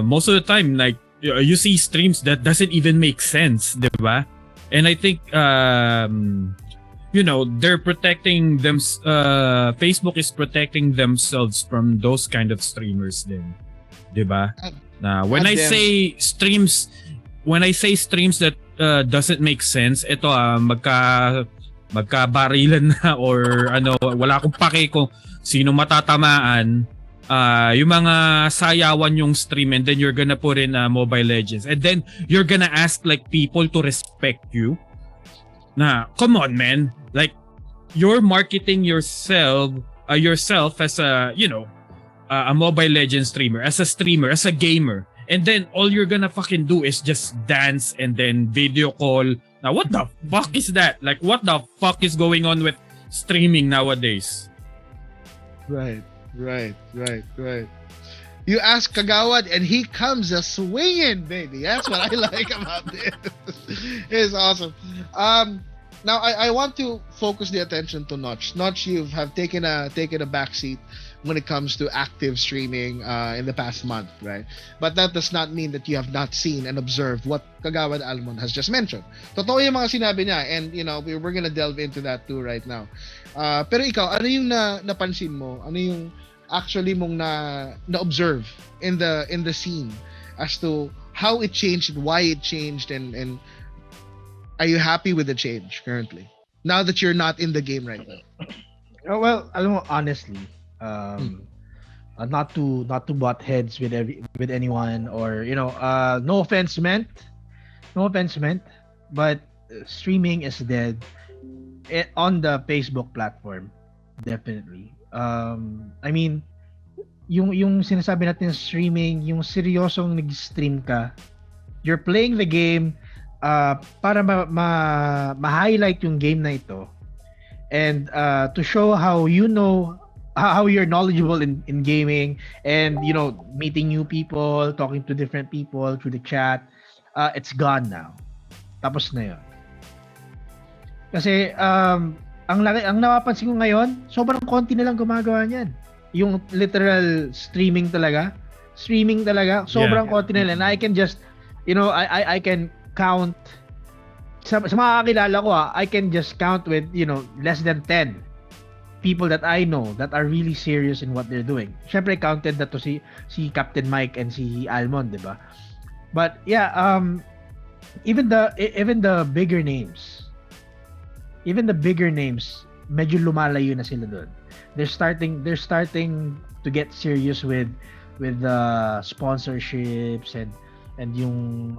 Most of the time, like, you see streams that doesn't even make sense, diba? And I think they're protecting them. Facebook is protecting themselves from those kind of streamers din, diba? When I say streams that doesn't make sense, ito magkabarilan na or wala akong pake kung sino matatamaan. Yung mga sayawan yung stream, and then you're gonna put in Mobile Legends, and then you're gonna ask like people to respect you. Come on, man, like you're marketing yourself as a Mobile Legends streamer, as a gamer. And then all you're gonna fucking do is just dance and then video call. Now what the fuck is that? Like, what the fuck is going on with streaming nowadays? Right. You ask Kagawad and he comes a swinging, baby. That's what I like about this. It's awesome. Now I want to focus the attention to Noch. Noch, you have taken a backseat when it comes to active streaming in the past month, right? But that does not mean that you have not seen and observed what Kagawad Almon has just mentioned. Totoo yung mga sinabi niya, and we're gonna delve into that too right now. Pero ikaw, ano yung napansin mo? Ano yung actually mong na-observe in the scene as to how it changed, why it changed, and are you happy with the change currently now that you're not in the game right now? Well, alam mo, honestly, not to butt heads with anyone, or no offense meant, but streaming is dead on the Facebook platform, definitely. I mean, yung sinasabi natin streaming, yung seryosong nag-stream ka, you're playing the game para ma-highlight yung game na ito, and to show how how you're knowledgeable in gaming, and meeting new people, talking to different people through the chat. It's gone now. Tapos na yun. Kasi ang napapansin ko ngayon, sobrang konti na lang gumagawa niyan. Yung literal streaming talaga, sobrang konti na lang. I can just I can count sa mga kakilala ko, I can just count with less than 10 people that I know that are really serious in what they're doing. Syempre counted na to si Captain Mike and si Almon, di ba? But yeah, even the bigger names, medyo lumalayo na sila doon. They're starting to get serious with sponsorships and yung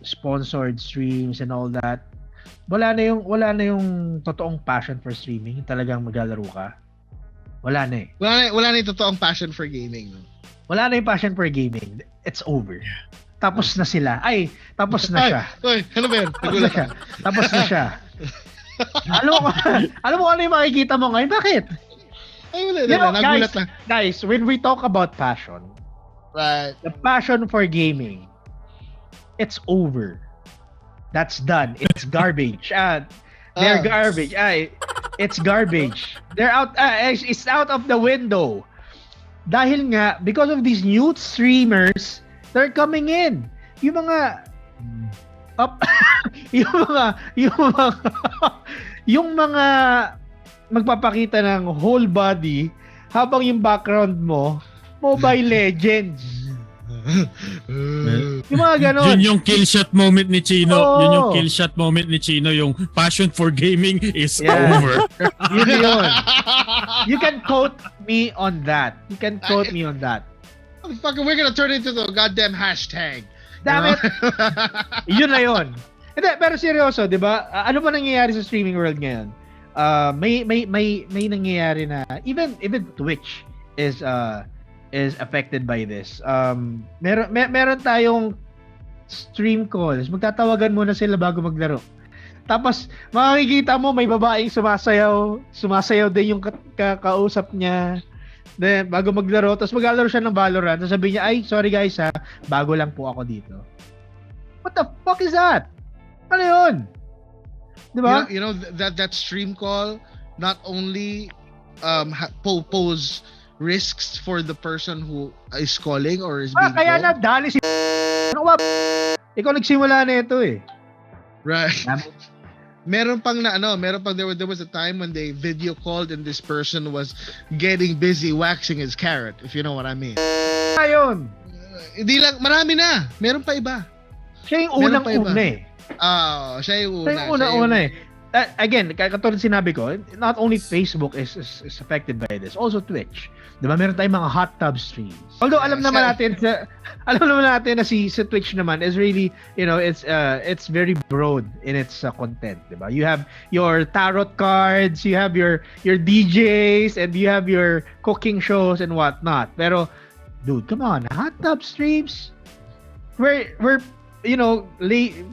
sponsored streams and all that. Wala na yung totoong passion for streaming, talagang maglalaro ka. Wala na eh. Wala na yung totoong passion for gaming. No? Wala na yung passion for gaming. It's over. Tapos na sila. Tapos na siya. Ay, ano ba yan? Tapos na siya. Alam mo ano yung makikita mo ngayon? Bakit? Ay, wala na. Nagulat lang. Guys, when we talk about passion, right, the passion for gaming, it's over. That's done. It's garbage. They're garbage. It's garbage. They're out. It's out of the window. Dahil nga, because of these new streamers, they're coming in. Yung mga yung mga magpapakita ng whole body habang yung background mo Mobile Legends. Yung mga ganon. Yun yung kill shot moment ni Chino. Oh. Yun yung kill shot moment ni Chino. Yung passion for gaming is over. Yun. You can quote me on that. Fucking, we're gonna turn it into the goddamn hashtag. Damn it. Yun na yun. Hindi, pero seryoso, 'di ba? Ano ba nangyayari sa streaming world ngayon? May nangyayari na even Twitch is affected by this. Meron tayong stream calls. Magtatawagan muna sila bago maglaro. Tapos makikita mo may babaeng sumasayaw din yung kausap niya. Then bago maglaro, tapos maglalaro siya ng Valorant. Tapos sabi niya, "Ay, sorry guys ha, bago lang po ako dito." What the fuck is that? Ano 'yun? 'Di ba? You know that stream call not only pose risks for the person who is calling or is being kaya called. nadali si ano ba? Ikaw nagsimula na ito eh. Right. Meron pang there was a time when they video called and this person was getting busy waxing his carrot, if you know what I mean. Ayun. Hindi lang, marami na. Meron pa iba. Siya yung unang-una eh. Siya yung una. Siya yung una-una eh. Again, katulad sinabi ko, not only Facebook is affected by this, also Twitch. 'Di ba? Meron tayong mga hot tub streams. Although alam naman natin na si Twitch naman is really, it's very broad in its content, 'di ba? You have your tarot cards, you have your DJs, and you have your cooking shows and whatnot. Pero dude, come on, hot tub streams where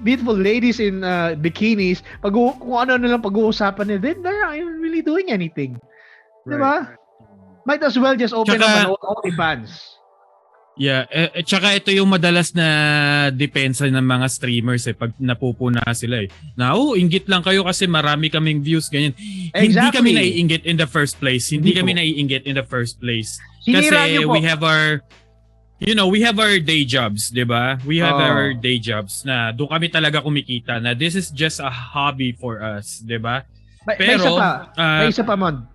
beautiful ladies in bikinis, kung ano na lang pag-uusapan nila, then they're not even really doing anything. Right. Diba? Might as well just open up an OnlyFans. Yeah, tsaka ito yung madalas na depensa ng mga streamers pag napupuna sila Na, inggit lang kayo kasi marami kaming views, ganyan. Exactly. Hindi kami naiinggit in the first place. Kasi we have our we have our day jobs, 'di ba? We have our day jobs na doon kami talaga kumikita na this is just a hobby for us, 'di ba? Pero may isa pa Mon.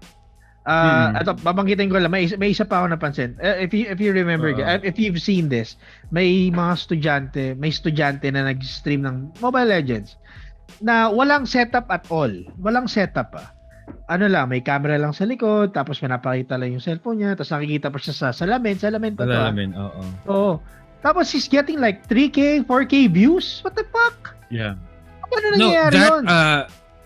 Ato babanggitin ko lang, may isa pa ako napansin. If you remember, if you've seen this, may estudyante na nag-stream ng Mobile Legends na walang setup at all. Walang setup Ano lang, may camera lang sa likod, tapos pinapakita lang yung cellphone niya, tapos nakikita pa siya sa salamin pa. Salamin, oo. Oo. Tapos he's getting like 3K, 4K views? What the fuck? Yeah. Ano nangyayari yun?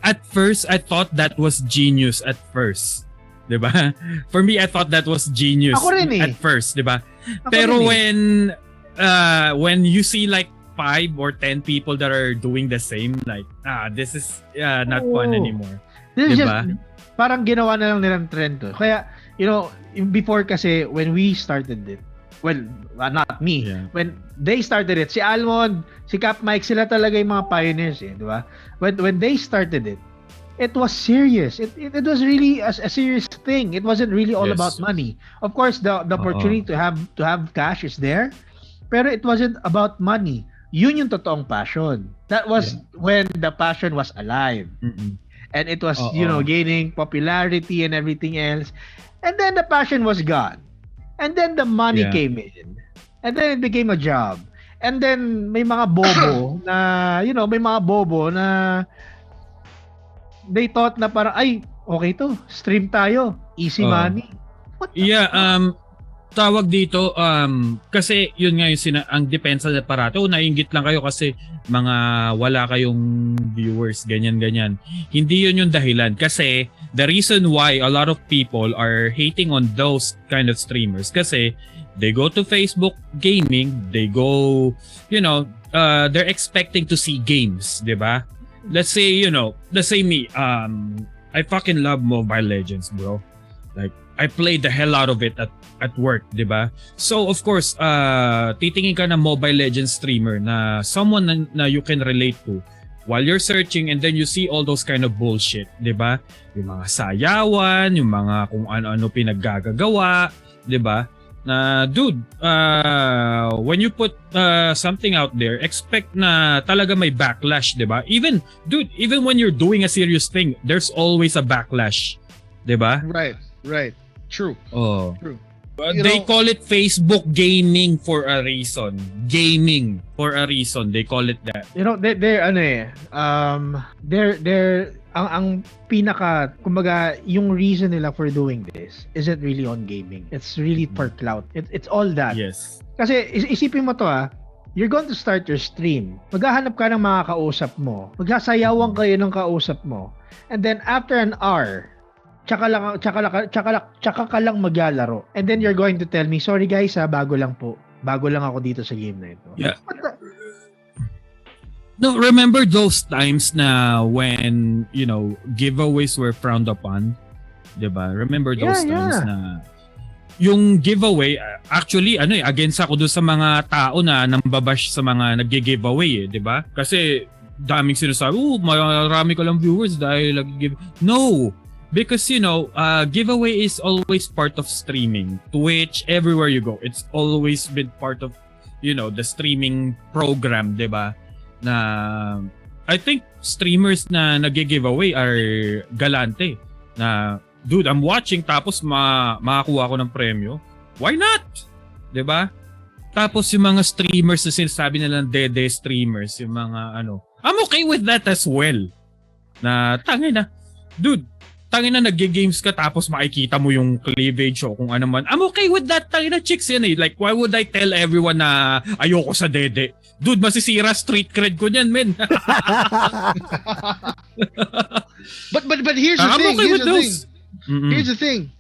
At first, I thought that was genius at first. Diba? For me, I thought that was genius at first, diba? Pero when you see like 5 or 10 people that are doing the same, like, this is not fun anymore. This is diba? just, parang ginawa na lang nilang trend to. Kaya, before kasi, when we started it, well, not me, when they started it, si Almond, si CapMike, sila talaga yung mga pioneers di ba? When they started it, it was serious. It was really a serious thing. It wasn't really all about money. Of course, the opportunity to have cash is there, pero it wasn't about money. Yun yung totoong passion. That was when the passion was alive. Mm-mm. And it was, gaining popularity and everything else. And then the passion was gone. And then the money came in. And then it became a job. And then may mga bobo na, they thought na parang, ay, okay to, stream tayo, easy money. Tawag dito, kasi yun nga ang depensa na parato, naiinggit lang kayo kasi mga wala kayong viewers, ganyan. Hindi yun yung dahilan. Kasi the reason why a lot of people are hating on those kind of streamers, kasi they go to Facebook gaming, they go, they're expecting to see games, di ba? Let's say me, I fucking love Mobile Legends, bro. Like, I played the hell out of it at work, di ba? So, of course, titingin ka ng Mobile Legends streamer na someone na you can relate to. while you're searching and then you see all those kind of bullshit, 'di ba? Yung mga sayawan, yung mga kung ano-ano pinaggagawa, 'di ba? Na dude, when you put something out there, expect na talaga may backlash, 'di ba? Even when you're doing a serious thing, there's always a backlash, 'di ba? Right. True. Oh. True. They call it Facebook gaming for a reason. Gaming for a reason. They call it that. You know, they're ang pinaka, kumbaga, yung reason nila for doing this isn't really on gaming. It's really for clout. It's all that. Yes. Kasi isipin mo to you're going to start your stream. Maghahanap ka ng mga kausap mo. Magsasayawan kayo ng kausap mo. And then after an hour, tsaka ka lang maglalaro. And then you're going to tell me, sorry guys bago lang ako dito sa game na ito. Yeah. No, remember those times na when, giveaways were frowned upon? Diba? Remember those times na yung giveaway, actually, against ako doon sa mga tao na nambabash sa mga nag-giveaway, diba? Kasi daming sinasabi, marami ka lang viewers dahil nag-give. No! Because, giveaway is always part of streaming. Twitch, everywhere you go. It's always been part of, the streaming program, diba? Na, I think streamers na nag-giveaway are galante. Na, dude, I'm watching tapos makakuha ko ng premyo. Why not? Diba? Tapos yung mga streamers na sinasabi nilang dede streamers, yung mga I'm okay with that as well. Na, dude, nag-games ka tapos makikita mo yung cleavage o kung ano man. I'm okay with that. Chicks yan eh. Like, why would I tell everyone na ayoko sa dede? Dude, masisira street cred ko niyan, men. but here's the thing. Okay with those. Here's the thing.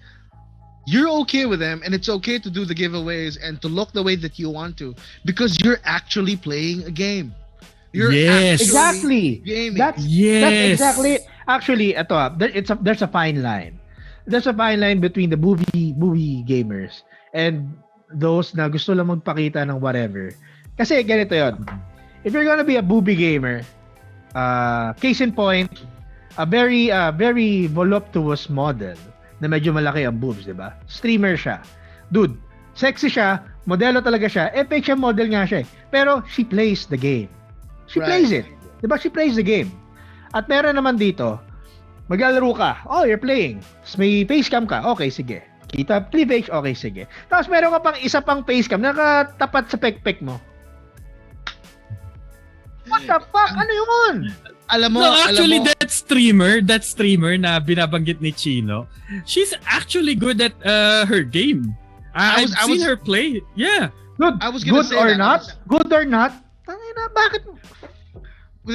You're okay with them, and it's okay to do the giveaways and to look the way that you want to because you're actually playing a game. You're exactly gaming. That's exactly. Actually, there's a fine line. There's a fine line between the movie gamers and those na gusto lang magpakita ng whatever. Kasi ganito yon. If you're gonna be a booby gamer, case in point, a very voluptuous model na medyo malaki ang boobs, di ba? Streamer siya. Dude, sexy siya, modelo talaga siya. Fake siya, model nga siya. Pero she plays the game. She plays it. Di ba? She plays the game. At meron naman dito, maglalaro ka. Oh, you're playing. Tapos may facecam ka. Okay, sige. Kita cleavage. Okay, sige. Tapos meron ka pang isa pang facecam na nakatapat sa pekpek mo. What the fuck? Ano yun? Actually, that streamer na binabanggit ni Chino, she's actually good at her game. I've seen her play. Yeah. Good. I was gonna say good or not? Tangina, bakit?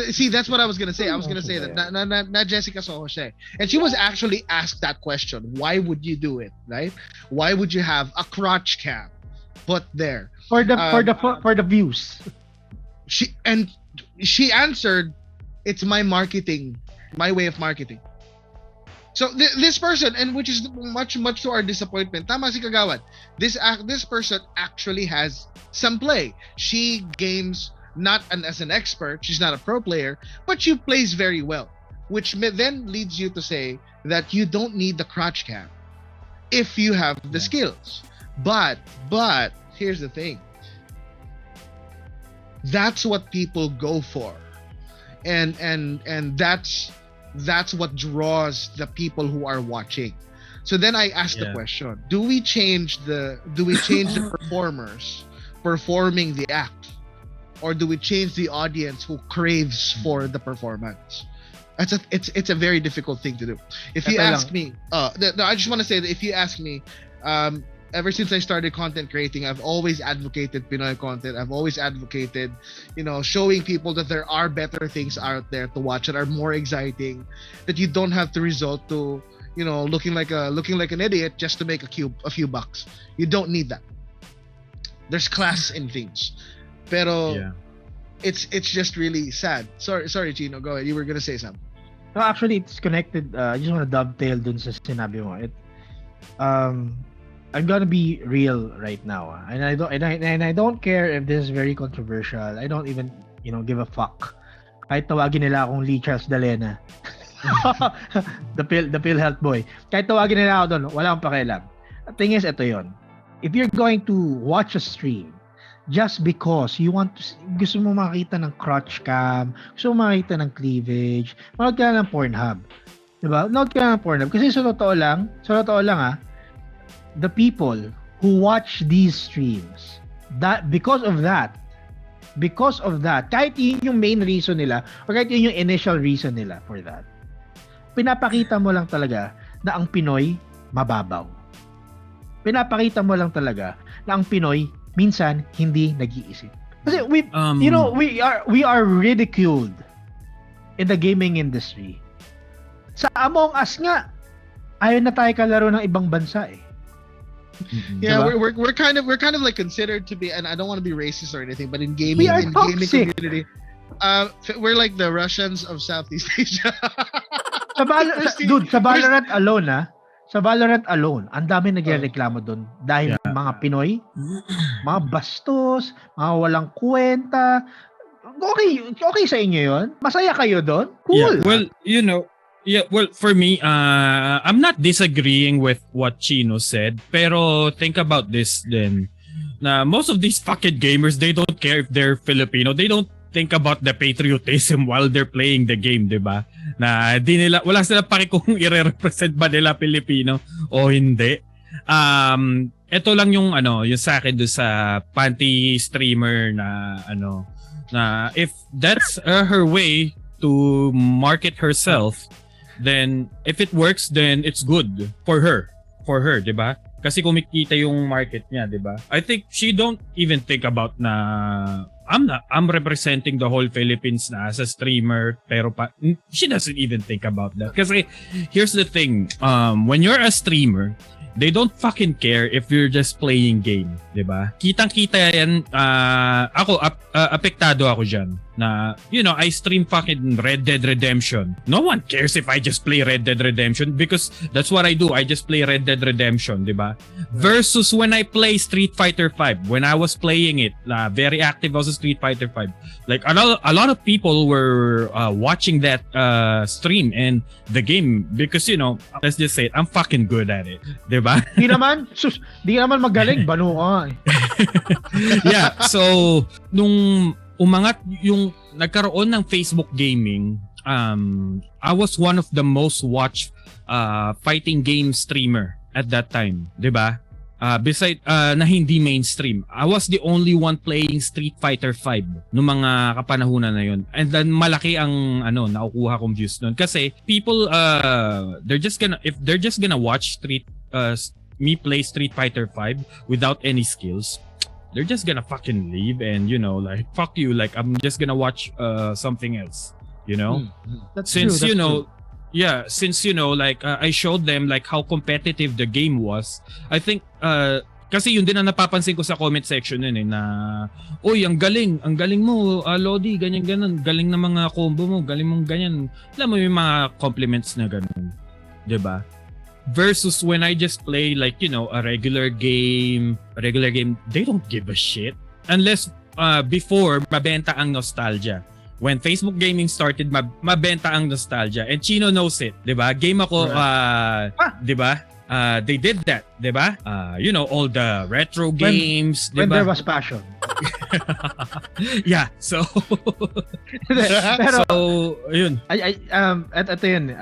See, that's what I was gonna say. I was gonna say that na Jessica Soho siya. And she was actually asked that question. Why would you do it, right? Why would you have a crotch cam put there for the views? She answered, "It's my marketing, my way of marketing." So this person, and which is much to our disappointment, tama si Kagawad. This person actually has some play. She games. Not as an expert, she's not a pro player, but she plays very well, which then leads you to say that you don't need the crotch cam if you have the skills. But here's the thing. That's what people go for, and that's what draws the people who are watching. So then I ask the question: Do we change the performers performing the act? Or do we change the audience who craves for the performance? It's a very difficult thing to do. If you ask me, I just want to say that if you ask me, ever since I started content creating, I've always advocated Pinoy content. I've always advocated, showing people that there are better things out there to watch that are more exciting, that you don't have to resort to, looking like an idiot just to make a few bucks. You don't need that. There's class in things. Pero it's just really sad. Sorry Chino, go ahead. You were gonna say something. No, actually it's connected. I just want to dovetail dun sa sinabi mo. I'm gonna be real right now, and I don't care if this is very controversial. I don't even give a fuck. Kahit tawagin nila akong Lee Charles Dalena. the PhilHealth boy. Kahit tawagin nila ako doon, wala akong pakialam. The thing is, ito yon. If you're going to watch a stream, just because you want to, gusto mo makita ng crotch cam, gusto mo makita ng cleavage, manood ka ng Pornhub. Diba? Manood ka ng Pornhub. Kasi sa totoo lang the people who watch these streams, because of that, kahit yun yung main reason nila, or kahit yun yung initial reason nila for that, pinapakita mo lang talaga na ang Pinoy mababaw. Pinapakita mo lang talaga na ang Pinoy minsan hindi nag-iisip. Kasi we are ridiculed in the gaming industry. Sa Among Us nga, ayaw na tayo kalaro ng ibang bansa eh. Yeah, diba? we're kind of like considered to be, and I don't want to be racist or anything, but in gaming, we are gaming toxic. community, we're like the Russians of Southeast Asia. Sa Valorant alone, ang dami nagrereklamo doon dahil mga Pinoy, mga bastos, mga walang kwenta. Okay sa inyo 'yon? Masaya kayo doon? Cool. Yeah, well, for me, I'm not disagreeing with what Chino said, pero think about this then. Na most of these fucking gamers, they don't care if they're Filipino. They don't think about the patriotism while they're playing the game, 'di ba? Na wala sila paki kung i-represent ba nila Pilipino o hindi. Ito lang yung sa akin do sa panty streamer na if that's her way to market herself, then if it works, then it's good for her, 'di ba? Kasi kumikita yung market niya, 'di ba? I think she don't even think about na I'm representing the whole Philippines na as a streamer, pero she doesn't even think about that. Kasi here's the thing, when you're a streamer, they don't fucking care if you're just playing game, 'di ba? Kitang-kita yan. Ako apektado ako diyan na I stream fucking Red Dead Redemption. No one cares if I just play Red Dead Redemption because that's what I do. I just play Red Dead Redemption, 'di ba? Versus when I play Street Fighter 5, when I was playing it, very active also Street Fighter 5. Like a lot of people were watching that stream and the game because let's just say it, I'm fucking good at it. 'Di ba? Di naman magaling, bano ka. Yeah, so nung umangat yung nagkaroon ng Facebook gaming, I was one of the most watched fighting game streamer at that time, 'di ba? Beside na hindi mainstream, I was the only one playing Street Fighter 5 noong mga kapanahunan na yun. And then malaki ang nakukuha kong views noon kasi people they're just gonna watch me play Street Fighter 5 without any skills. They're just gonna fucking leave and like fuck you, like I'm just gonna watch something else, That's since true. Yeah, since like I showed them like how competitive the game was. I think kasi yun din ang napapansin ko sa comment section nun na oy, ang galing mo, Lodi, ganyan, galing na mga combo mo, galing mong ganyan. Alam mo yung mga compliments na ganun, 'di ba? Versus when I just play like a regular game, they don't give a shit unless before mabenta ang nostalgia. When Facebook gaming started, mabenta ang nostalgia, and Chino knows it, 'di ba? Game ako, 'di ba? They did that, 'di ba? All the retro games, 'di ba? When there was passion. Yeah, so Pero yun. Ito yun.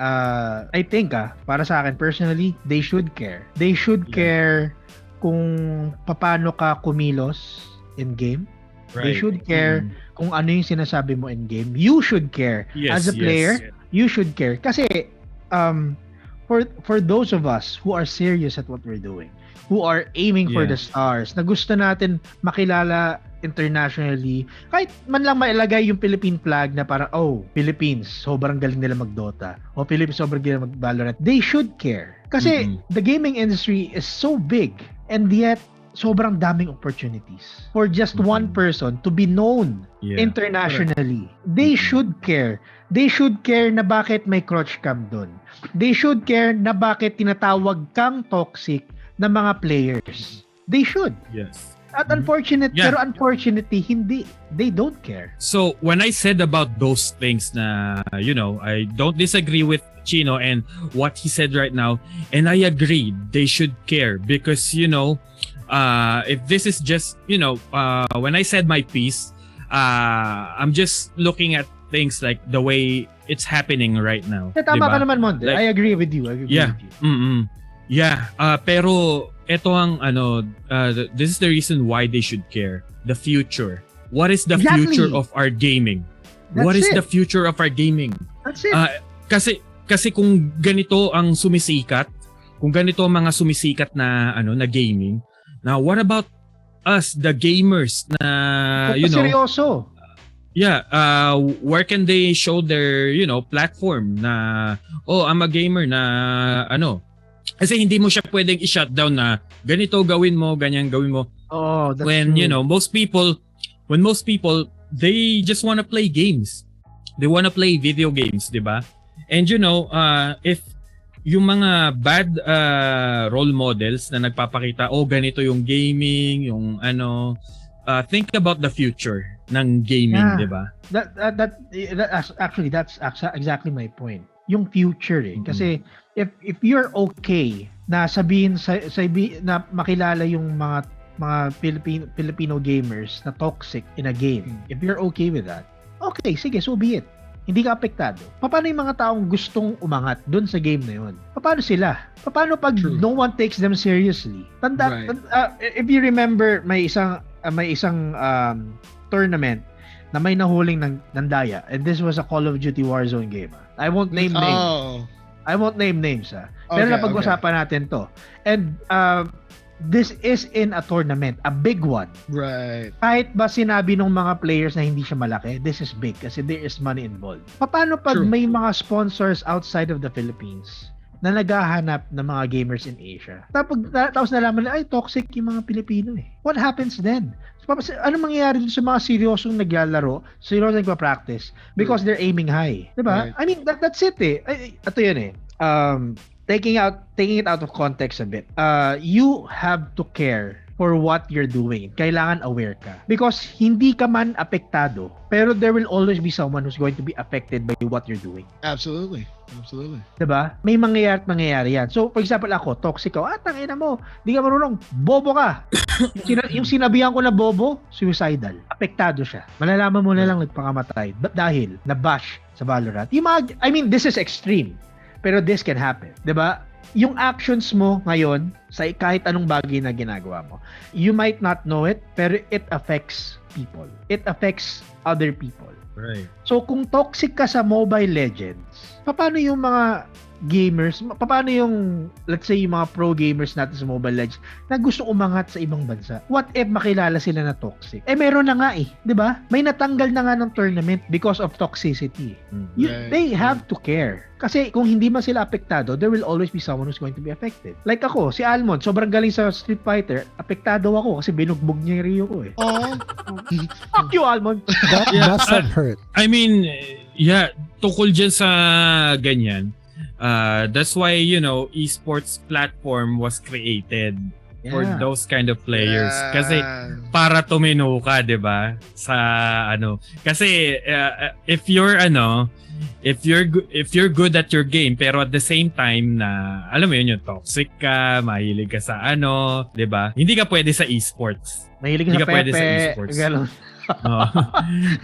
I think para sa akin personally, they should care. They should care kung paano ka kumilos in game. Right. They should care kung ano yung sinasabi mo in game. You should care. Yes, as a player, you should care. Kasi for those of us who are serious at what we're doing, who are aiming for the stars, na gusto natin makilala internationally, kahit man lang mailagay yung Philippine flag na parang, Philippines, sobrang galing nila mag-Dota. O Philippines, sobrang galing mag-Valorant. They should care. Kasi the gaming industry is so big and yet sobrang daming opportunities for just one person to be known internationally. They should care. They should care na bakit may crotch cam doon. They should care na bakit tinatawag kang toxic na mga players. They should. Yes. At unfortunate, Yeah. pero unfortunately, hindi. They don't care. So when I said about those things na, I don't disagree with Chino and what he said right now, and I agree they should care because, if this is just, when I said my piece, I'm just looking at things like the way it's happening right now. Tama diba? ka naman, Monde. Like, I agree with you. Yeah. Yeah, pero ito ang this is the reason why they should care. The future. What is the Exactly. future of our gaming? What is the future of our gaming? That's it. Kasi kung ganito ang sumisikat, kung ganito ang mga sumisikat na na gaming, now what about us the gamers na seryoso. Yeah, where can they show their, platform na I'm a gamer na kasi hindi mo siya pwedeng i-shutdown na ganito gawin mo, ganyan gawin mo. Oh, that's When, true. most people, they just want to play games. They want to play video games, 'di ba? And if yung mga bad role models na nagpapakita, ganito yung gaming, yung think about the future ng gaming, Yeah. 'di ba? Actually, that's exactly my point. Yung future Kasi if you're okay na sabihin na makilala yung mga Filipino gamers na toxic in a game, if you're okay with that, okay, sige, so be it. Hindi ka apektado. Paano yung mga taong gustong umangat dun sa game na yun? Paano sila? Paano pag no one takes them seriously? If you remember, may isang tournament na may nahuling ng daya, and this was a Call of Duty Warzone game. I won't name names. I won't name names pero napag-usapan natin to. And this is in a tournament, a big one. Right. Kahit ba sinabi ng mga players na hindi siya malaki, this is big kasi there is money involved. Paano pag may mga sponsors outside of the Philippines na naghahanap ng mga gamers in Asia? Tapos nalaman na, ay, toxic yung mga Pilipino What happens then? Ano mangyayari dun sa mga seryosong naglalaro, seryosong nagpa-practice because they're aiming high? Diba? Right. I mean, that's it Ito yun taking it out of context a bit. You have to care for what you're doing. Kailangan aware ka. Because hindi ka man apektado, pero there will always be someone who's going to be affected by what you're doing. Absolutely. Diba? May mangyayari yan. So, for example, ako, toxic ako. Tangina mo, di ka marunong, bobo ka. yung sinabihan ko na bobo, suicidal. Apektado siya. Malalaman mo na lang nagpakamatay. Dahil nabash sa Valorant. This is extreme. Pero this can happen. Diba? Yung actions mo ngayon sa kahit anong bagay na ginagawa mo, you might not know it, pero it affects people. It affects other people. Right. So kung toxic ka sa Mobile Legends, paano yung mga gamers, paano yung, let's say, yung mga pro gamers natin sa Mobile Legends na gusto umangat sa ibang bansa? What if makilala sila na toxic? Meron na nga di ba? May natanggal na nga ng tournament because of toxicity. They have to care. Kasi kung hindi man sila apektado, there will always be someone who's going to be affected. Like ako, si Almond, sobrang galing sa Street Fighter, apektado ako kasi binugbog niya yung Ryo ko Fuck you, Almond! That doesn't hurt. I mean, tukol dyan sa ganyan. That's why, esports platform was created for those kind of players. Kasi para tumino ka, 'di ba? Sa kasi if you're good at your game pero at the same time na alam mo yun, yung toxic ka, mahilig ka sa 'di ba? Hindi ka pwede sa esports. Mahilig ka sa Pepe. Gano'n.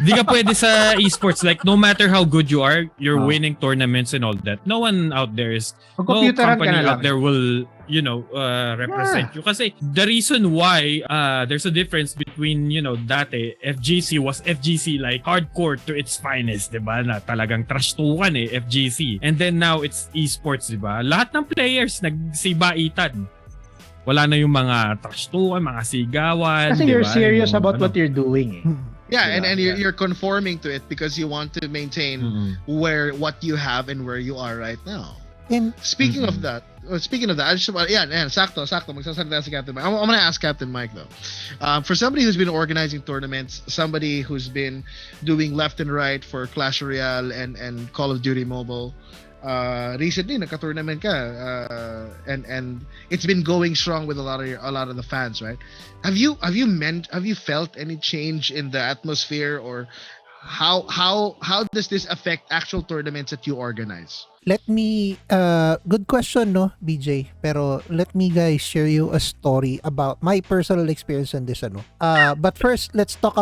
Di ka pwede sa esports. Like, no matter how good you are, you're winning tournaments and all that. No one out there no company out there will, represent you. Kasi the reason why there's a difference between, dati, FGC was FGC like hardcore to its finest, diba? Na talagang trash tukan FGC. And then now it's esports, diba? Lahat ng players nagsibaitan. Wala na yung mga trash tukan, mga sigawan. Kasi you're serious about what you're doing Yeah, and you're conforming to it because you want to maintain what you have and where you are right now. And Speaking of that, I just sakto, magsasalita si Captain Mike. I'm gonna ask Captain Mike though. For somebody who's been organizing tournaments, somebody who's been doing left and right for Clash Royale and Call of Duty Mobile, recently nagka-tournament ka, and it's been going strong with a lot of the fans, right? Have you felt any change in the atmosphere, or how does this affect actual tournaments that you organize? Let me good question, no, BJ, pero let me guys share you a story about my personal experience on this, ano. But first, let's talk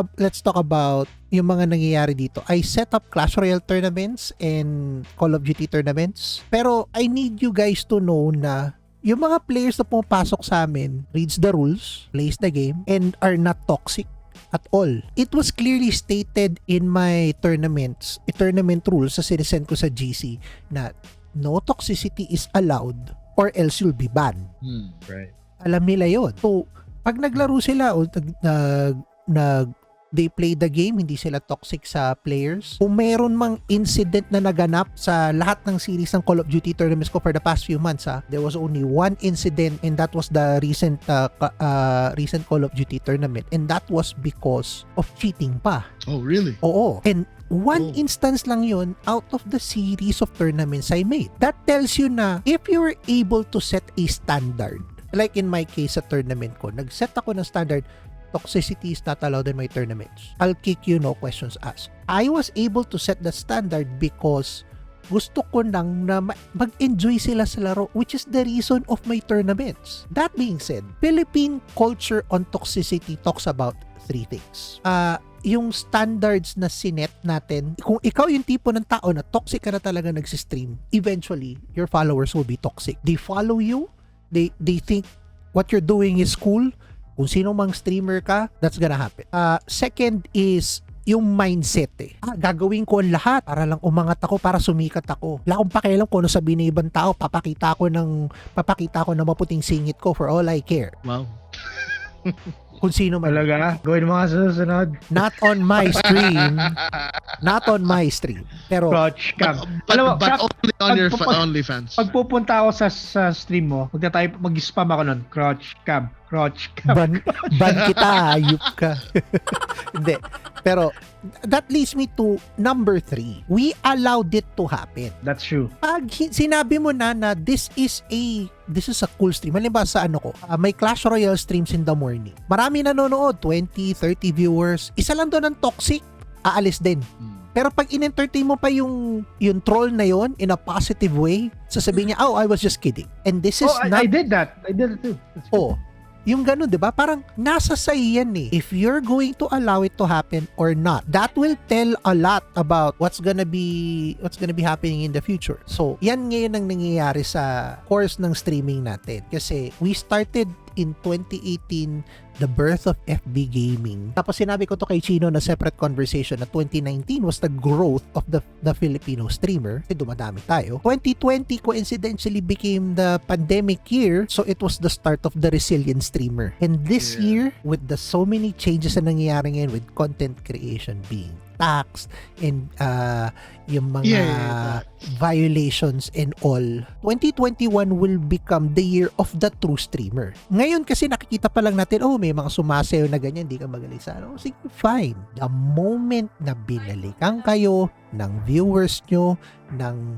about yung mga nangyayari dito. I set up Clash Royale tournaments and Call of Duty tournaments, pero I need you guys to know na yung mga players na pumapasok sa amin reads the rules, plays the game, and are not toxic at all. It was clearly stated in my tournament rules sa sinesend ko sa GC na no toxicity is allowed or else you'll be banned. Right. Alam nila yun. So, pag naglaro sila o they play the game, hindi sila toxic sa players. Kung meron mang incident na naganap sa lahat ng series ng Call of Duty tournaments ko for the past few months, there was only one incident, and that was the recent Call of Duty tournament, and that was because of cheating pa. Oh, really? Oo. And one instance lang yun out of the series of tournaments I made. That tells you na if you were able to set a standard, like in my case sa tournament ko, nag-set ako ng standard, toxicity is not allowed in my tournaments. I'll kick you, no questions asked. I was able to set the standard because gusto ko nang na mag-enjoy sila sa laro, which is the reason of my tournaments. That being said, Philippine culture on toxicity talks about three things. Yung standards na sinet natin, kung ikaw yung tipo ng tao na toxic ka na talaga nagsistream, eventually, your followers will be toxic. They follow you, they think what you're doing is cool. Kung sino mang streamer ka, that's gonna happen. Second is yung mindset gagawin ko ang lahat para lang umangat ako, para sumikat ako. Wala akong pakialam kung ano sabihin ng ibang tao, papakita ko na maputing singit ko for all I care. Wow. Kung sino man. Talaga? Gawin mo nga susunod. Not on my stream. Not on my stream. Pero Crotch cam. But only on your OnlyFans. Pag pupunta ako sa stream mo, mag-spam ako nun. Crotch cam. ban kita, ayup ka. Hindi. Pero that leads me to number 3. We allowed it to happen. That's true. Pag sinabi mo na this is a cool stream. Halimbawa sa may Clash Royale streams in the morning. Marami nanonood, 20, 30 viewers. Isa lang doon ang toxic, aalis din. Pero pag in-entertain mo pa yung troll na yon in a positive way, sasabihin niya, I was just kidding. And this is not... I did that. I did it too. Yung ganun, di ba? Parang nasa sa'yo yan if you're going to allow it to happen or not. That will tell a lot about what's gonna be happening in the future. So, yan ngayon ang nangyayari sa course ng streaming natin. Kasi we started in 2018 the birth of FB gaming. Tapos sinabi ko to kay Chino na separate conversation na 2019 was the growth of the Filipino streamer. Kasi dumadami tayo. 2020 coincidentally became the pandemic year, so it was the start of the resilient streamer. And this year, with the so many changes na nangyayari ngayon with content creation being tax and yung mga violations and all, 2021 will become the year of the true streamer. Ngayon kasi nakikita pa lang natin, may mga sumasayo na ganyan, hindi ka magaling sa sige, fine. The moment na binalikan kayo ng viewers nyo, ng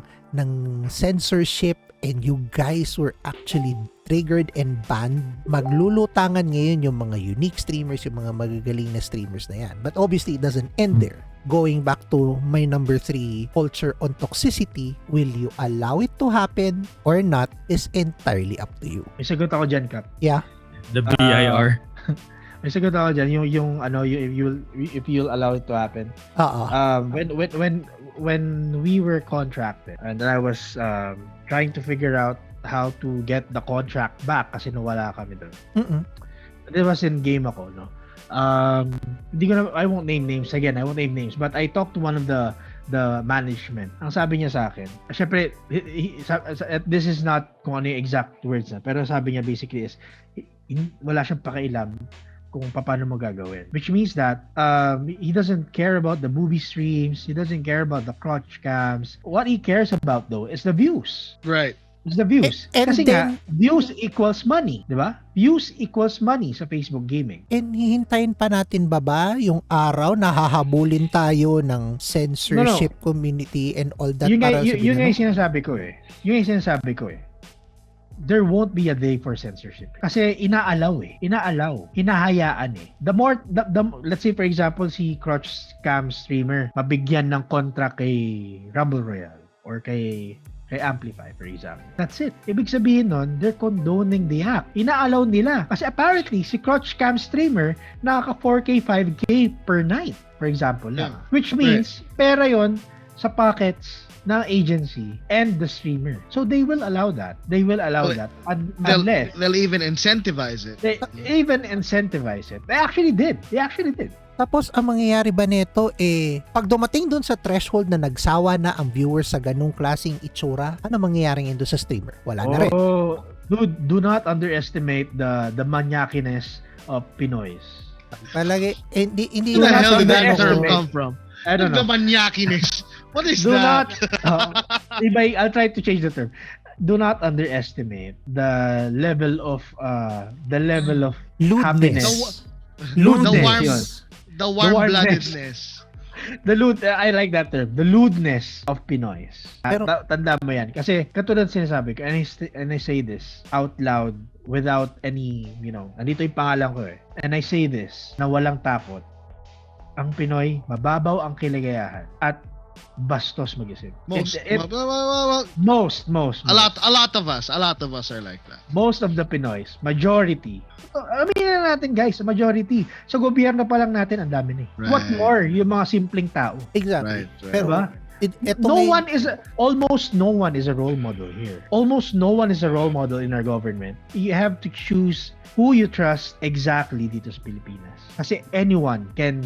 censorship, and you guys were actually triggered and banned, maglulutangan ngayon yung mga unique streamers, yung mga magagaling na streamers na yan. But obviously, it doesn't end there. Going back to my number 3, culture on toxicity, will you allow it to happen or not is entirely up to you. May sagot ako dyan, Cap. Yeah. The BIR. May sagot ako dyan, if you'll allow it to happen. When we were contracted and I was trying to figure out how to get the contract back kasi nawala kami doon. It was in game ako, no? I won't name names again. I won't name names, but I talked to one of the management. Ang sabi niya sa akin, syempre, this is not kung ano yung exact words na, pero sabi niya basically is, wala siyang pakialam kung paano mo gagawin. Which means that he doesn't care about the movie streams, he doesn't care about the crotch cams. What he cares about though is the views. Right. It's the views. And Kasi then, nga, views equals money, di ba? Views equals money sa Facebook gaming. and hihintayin pa natin ba yung araw na hahabulin tayo ng censorship community and all that Yun para nga sabihin, yung sinasabi ko eh. Yun yung sinasabi ko eh. There won't be a day for censorship. Kasi inaalaw eh. Hinahayaan eh. The more, let's say for example, si Crotch Scam streamer, mabigyan ng contract kay Rumble Royale or kay Amplify, for example. That's it. Ibig sabihin nun, they're condoning the act. Inaalaw nila. Kasi apparently, si Crotch Cam streamer, nakaka 4K, 5K per night, for example lang. Yeah. Which means, pera yon sa pockets ng agency and the streamer. So they will allow that. Unless They'll even incentivize it. they even incentivize it. They actually did. Tapos, ang mangyayari ba nito, pag dumating dun sa threshold na nagsawa na ang viewers sa ganung klaseng itsura, ano mangyayari doon sa streamer? Wala na rin. Oh, dude, do not underestimate the maniaciness of Pinoys. Palagi, hindi Where the na hell did that underestimate. term come from? I don't The know. maniaciness. What is Do that? I'll try to change the term. Do not underestimate the level of lewdness. happiness. The Lewdness, warm, yun. the warm-bloodedness. I like that term. The lewdness of Pinoys. Pero- Tanda mo yan. Kasi katulad sinasabi ko, and I say this out loud without any, nandito yung pangalan ko eh. And I say this na walang takot. Ang Pinoy, mababaw ang kaligayahan at bastos mag-isip. Most. Most. A lot of us are like that. Most of the Pinoys, majority. Aminin na natin guys, majority. Sa gobyerno pa lang natin, ang dami na eh. Right. What more, yung mga simpleng tao. Exactly. Right. Pero, Diba? Almost no one is a role model here. Almost no one is a role model in our government. You have to choose who you trust exactly dito sa Pilipinas. Kasi anyone can,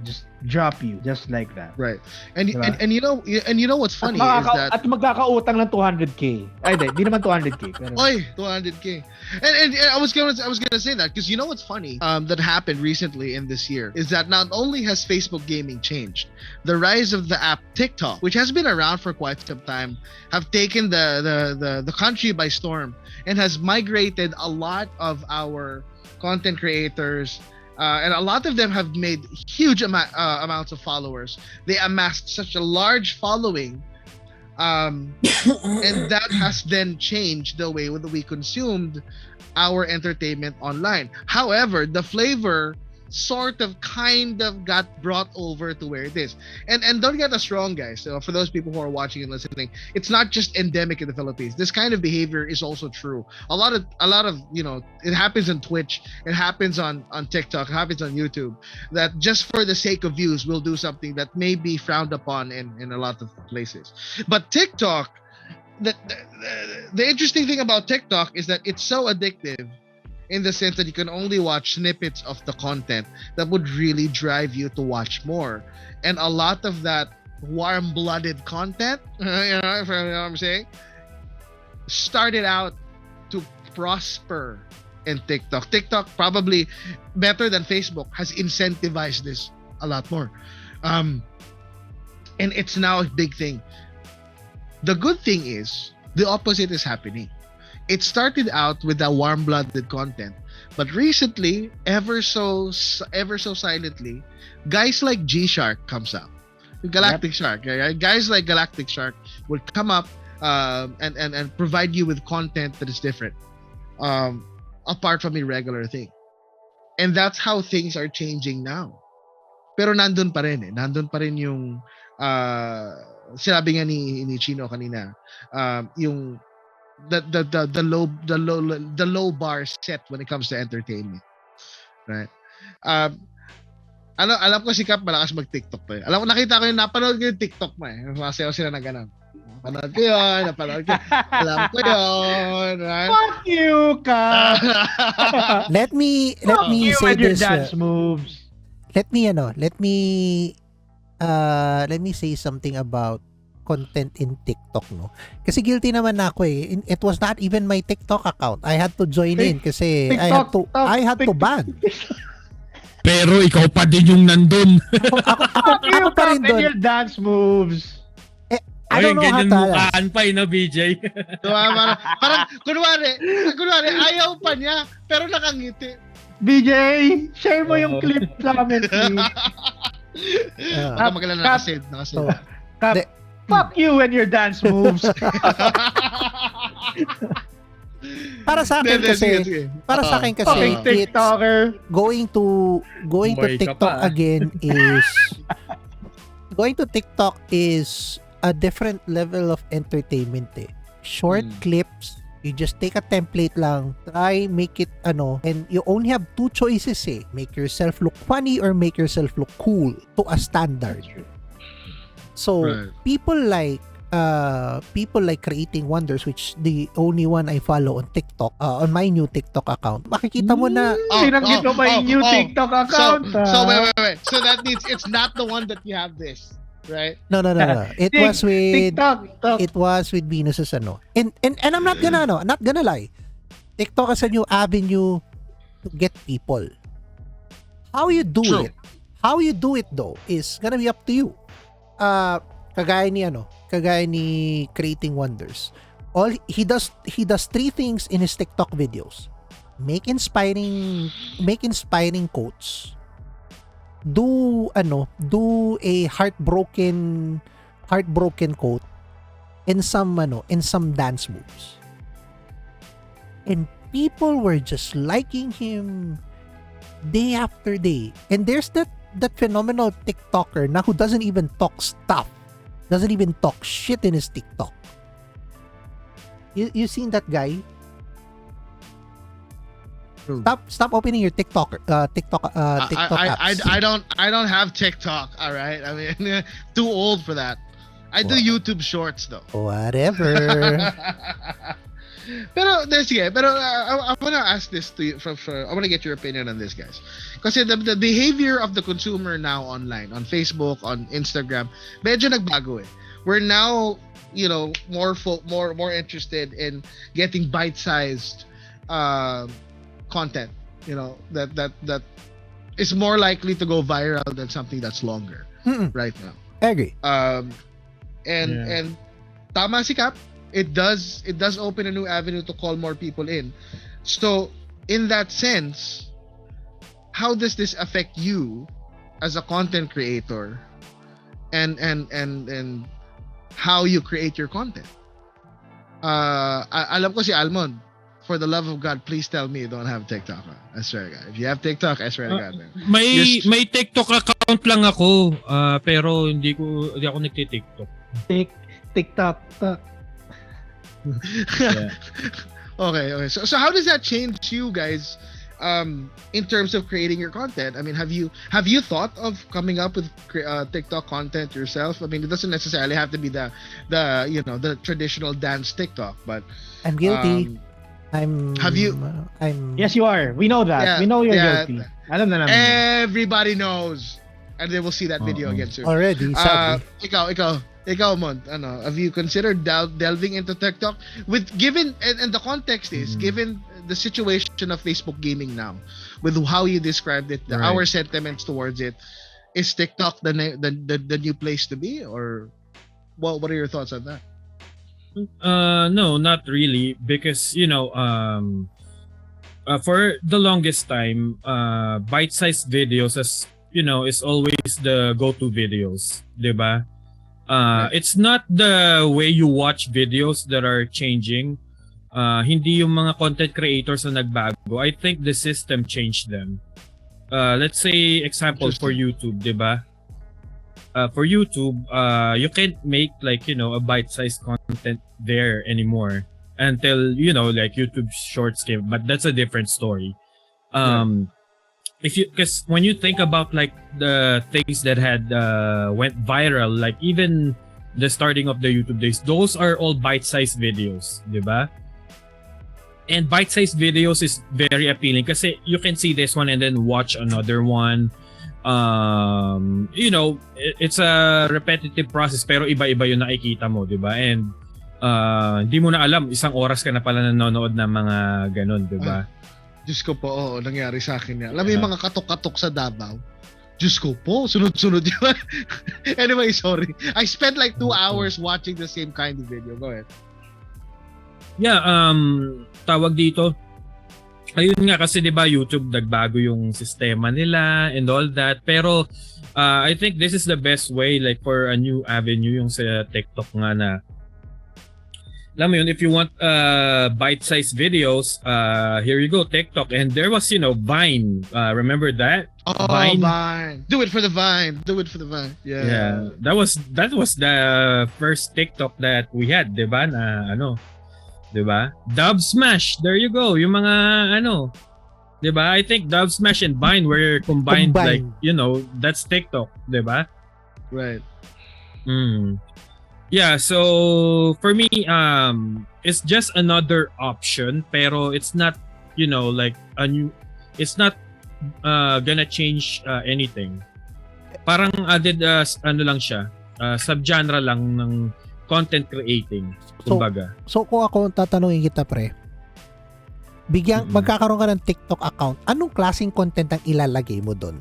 just drop you just like that. Right. And Diba? and you know what's funny is that At magkakautang ng 200k. Ay, di naman 200k. Pero, Oy, 200k. And I was gonna say that because you know what's funny that happened recently in this year is that not only has Facebook gaming changed, the rise of the app TikTok, which has been around for quite some time, have taken the country by storm and has migrated a lot of our content creators. And a lot of them have made huge amounts of followers. They amassed such a large following, and that has then changed the way that we consumed our entertainment online. However, the flavor kind of got brought over to where it is. And don't get us wrong, guys. So for those people who are watching and listening, it's not just endemic in the Philippines. This kind of behavior is also true. A lot of it happens on Twitch, it happens on TikTok, it happens on YouTube. That just for the sake of views, we'll do something that may be frowned upon in a lot of places. But TikTok, the interesting thing about TikTok is that it's so addictive, in the sense that you can only watch snippets of the content that would really drive you to watch more. And a lot of that warm-blooded content, you know what I'm saying, started out to prosper in TikTok. TikTok, probably better than Facebook, has incentivized this a lot more. And it's now a big thing. The good thing is, the opposite is happening. It started out with the warm-blooded content, but recently, ever so silently, guys like G-Shark comes out. Galactic Shark, right? Guys like Galactic Shark will come up and provide you with content that is different, apart from the regular thing. And that's how things are changing now. Pero nandun pa rin eh. Nandun pa rin yung sinabi nga ni Chino kanina, yung the low bar set when it comes to entertainment, right? Alam ko si Cap malakas mag-TikTok to eh. Alam ko, nakita ko yung napanood ko yung TikTok mo eh. Masayaw sila na ganun. Napanood ko yun. Alam ko yun, right? fuck you, Ka! let me you say and your this. dance moves. Let me say something about content in TikTok, no? Kasi guilty naman na ako eh. It was not even my TikTok account. I had to join in kasi I had to ban. Pero ikaw pa din yung nandun. Ako pa rin And doon. your dance moves. I don't know ganyan how to... mukhaan pa no, BJ? Diba? Parang kunwari, ayaw pa niya, pero nakangiti. BJ, share mo yung clip sa amin, please. Baka magalan nakasave. So, Fuck you and your dance moves. para sa akin kasi, fucking TikToker. Going to Boy, TikTok again is going to TikTok is a different level of entertainment eh. Short clips, you just take a template lang, try make it and you only have two choices eh. Make yourself look funny or make yourself look cool to a standard. So people like Creating Wonders, which the only one I follow on TikTok, on my new TikTok account. Makikita mo na sinanggit mo pa yung new TikTok account. So wait. So that means it's not the one that you have this, right? No. It was with TikTok. It was with Venus's And I'm not gonna lie. TikTok is a new avenue to get people. How you do it though is gonna be up to you. Kagaya ni Creating Wonders. All he does three things in his TikTok videos. Make inspiring quotes. Do a heartbroken quote and some dance moves. And people were just liking him day after day. And there's that phenomenal TikToker na who doesn't even talk stuff. Doesn't even talk shit in his TikTok. You seen that guy? Stop opening your TikTok apps. I don't have TikTok, all right? I mean, too old for that. I do YouTube Shorts though. Whatever. Pero I want to ask this to you. I want to get your opinion on this, guys. Because the behavior of the consumer now online, on Facebook, on Instagram, medyo nagbago eh. We're now, more interested in getting bite-sized content. That is more likely to go viral than something that's longer right now. I agree. And tama si Cap. It does open a new avenue to call more people in. So in that sense, how does this affect you as a content creator and how you create your content? Alam ko si Almond, for the love of God, please tell me you don't have TikTok. I swear to God. If you have TikTok, I swear to God. Man. May TikTok account lang ako, pero hindi ako nagti-TikTok. TikTok. Yeah. Okay. So how does that change you guys in terms of creating your content? I mean, have you thought of coming up with TikTok content yourself? I mean, it doesn't necessarily have to be the traditional dance TikTok, but I'm guilty. Yes, you are. We know that. Yeah, we know you're guilty. Alam na namin. Everybody knows, and they will see that video again soon. Already, sadly. Ikaw, Mont, have you considered delving into TikTok? Given the context is given the situation of Facebook gaming now, with how you described it, our sentiments towards it, is TikTok the new place to be, or what are your thoughts on that? No, not really, because for the longest time, bite-sized videos is always the go-to videos, diba? It's not the way you watch videos that are changing. Hindi yung mga content creators na nagbago. I think the system changed them. Let's say example for YouTube, diba? For YouTube, you can't make a bite-sized content there anymore until like YouTube Shorts came, but that's a different story. Because when you think about the things that had went viral, like even the starting of the YouTube days, those are all bite-sized videos, diba? And bite-sized videos is very appealing kasi you can see this one and then watch another one. It's a repetitive process pero iba-iba yung nakikita mo, diba? And hindi mo na alam, isang oras ka na pala nanonood ng mga ganun, diba? Diyos ko po, nangyari sa akin yan. Alam mo yung mga katok-katok sa Davao? Diyos ko po, sunod-sunod yun. Anyway, sorry. I spent like 2 hours watching the same kind of video. Go ahead. Yeah, tawag dito. Ayun nga kasi 'di ba YouTube nagbago yung sistema nila and all that. Pero I think this is the best way like for a new avenue yung sa TikTok nga na. Alam mo yun, if you want bite-sized videos, here you go, TikTok. And there was, Vine. Remember that? Oh, Vine. Do it for the Vine. Do it for the Vine. Yeah. That was the first TikTok that we had, 'di ba? Na 'di ba? Dub Smash. There you go. Yung mga 'di ba? I think Dub Smash and Vine were combined. Like, that's TikTok, 'di ba? Right. Yeah, so for me, it's just another option, pero it's not, like it's not gonna change anything. Parang added, lang siya, subgenre lang ng content creating, kumbaga. So kung ako tatanungin kita, pre, magkakaroon ka ng TikTok account, anong klaseng content ang ilalagay mo doon?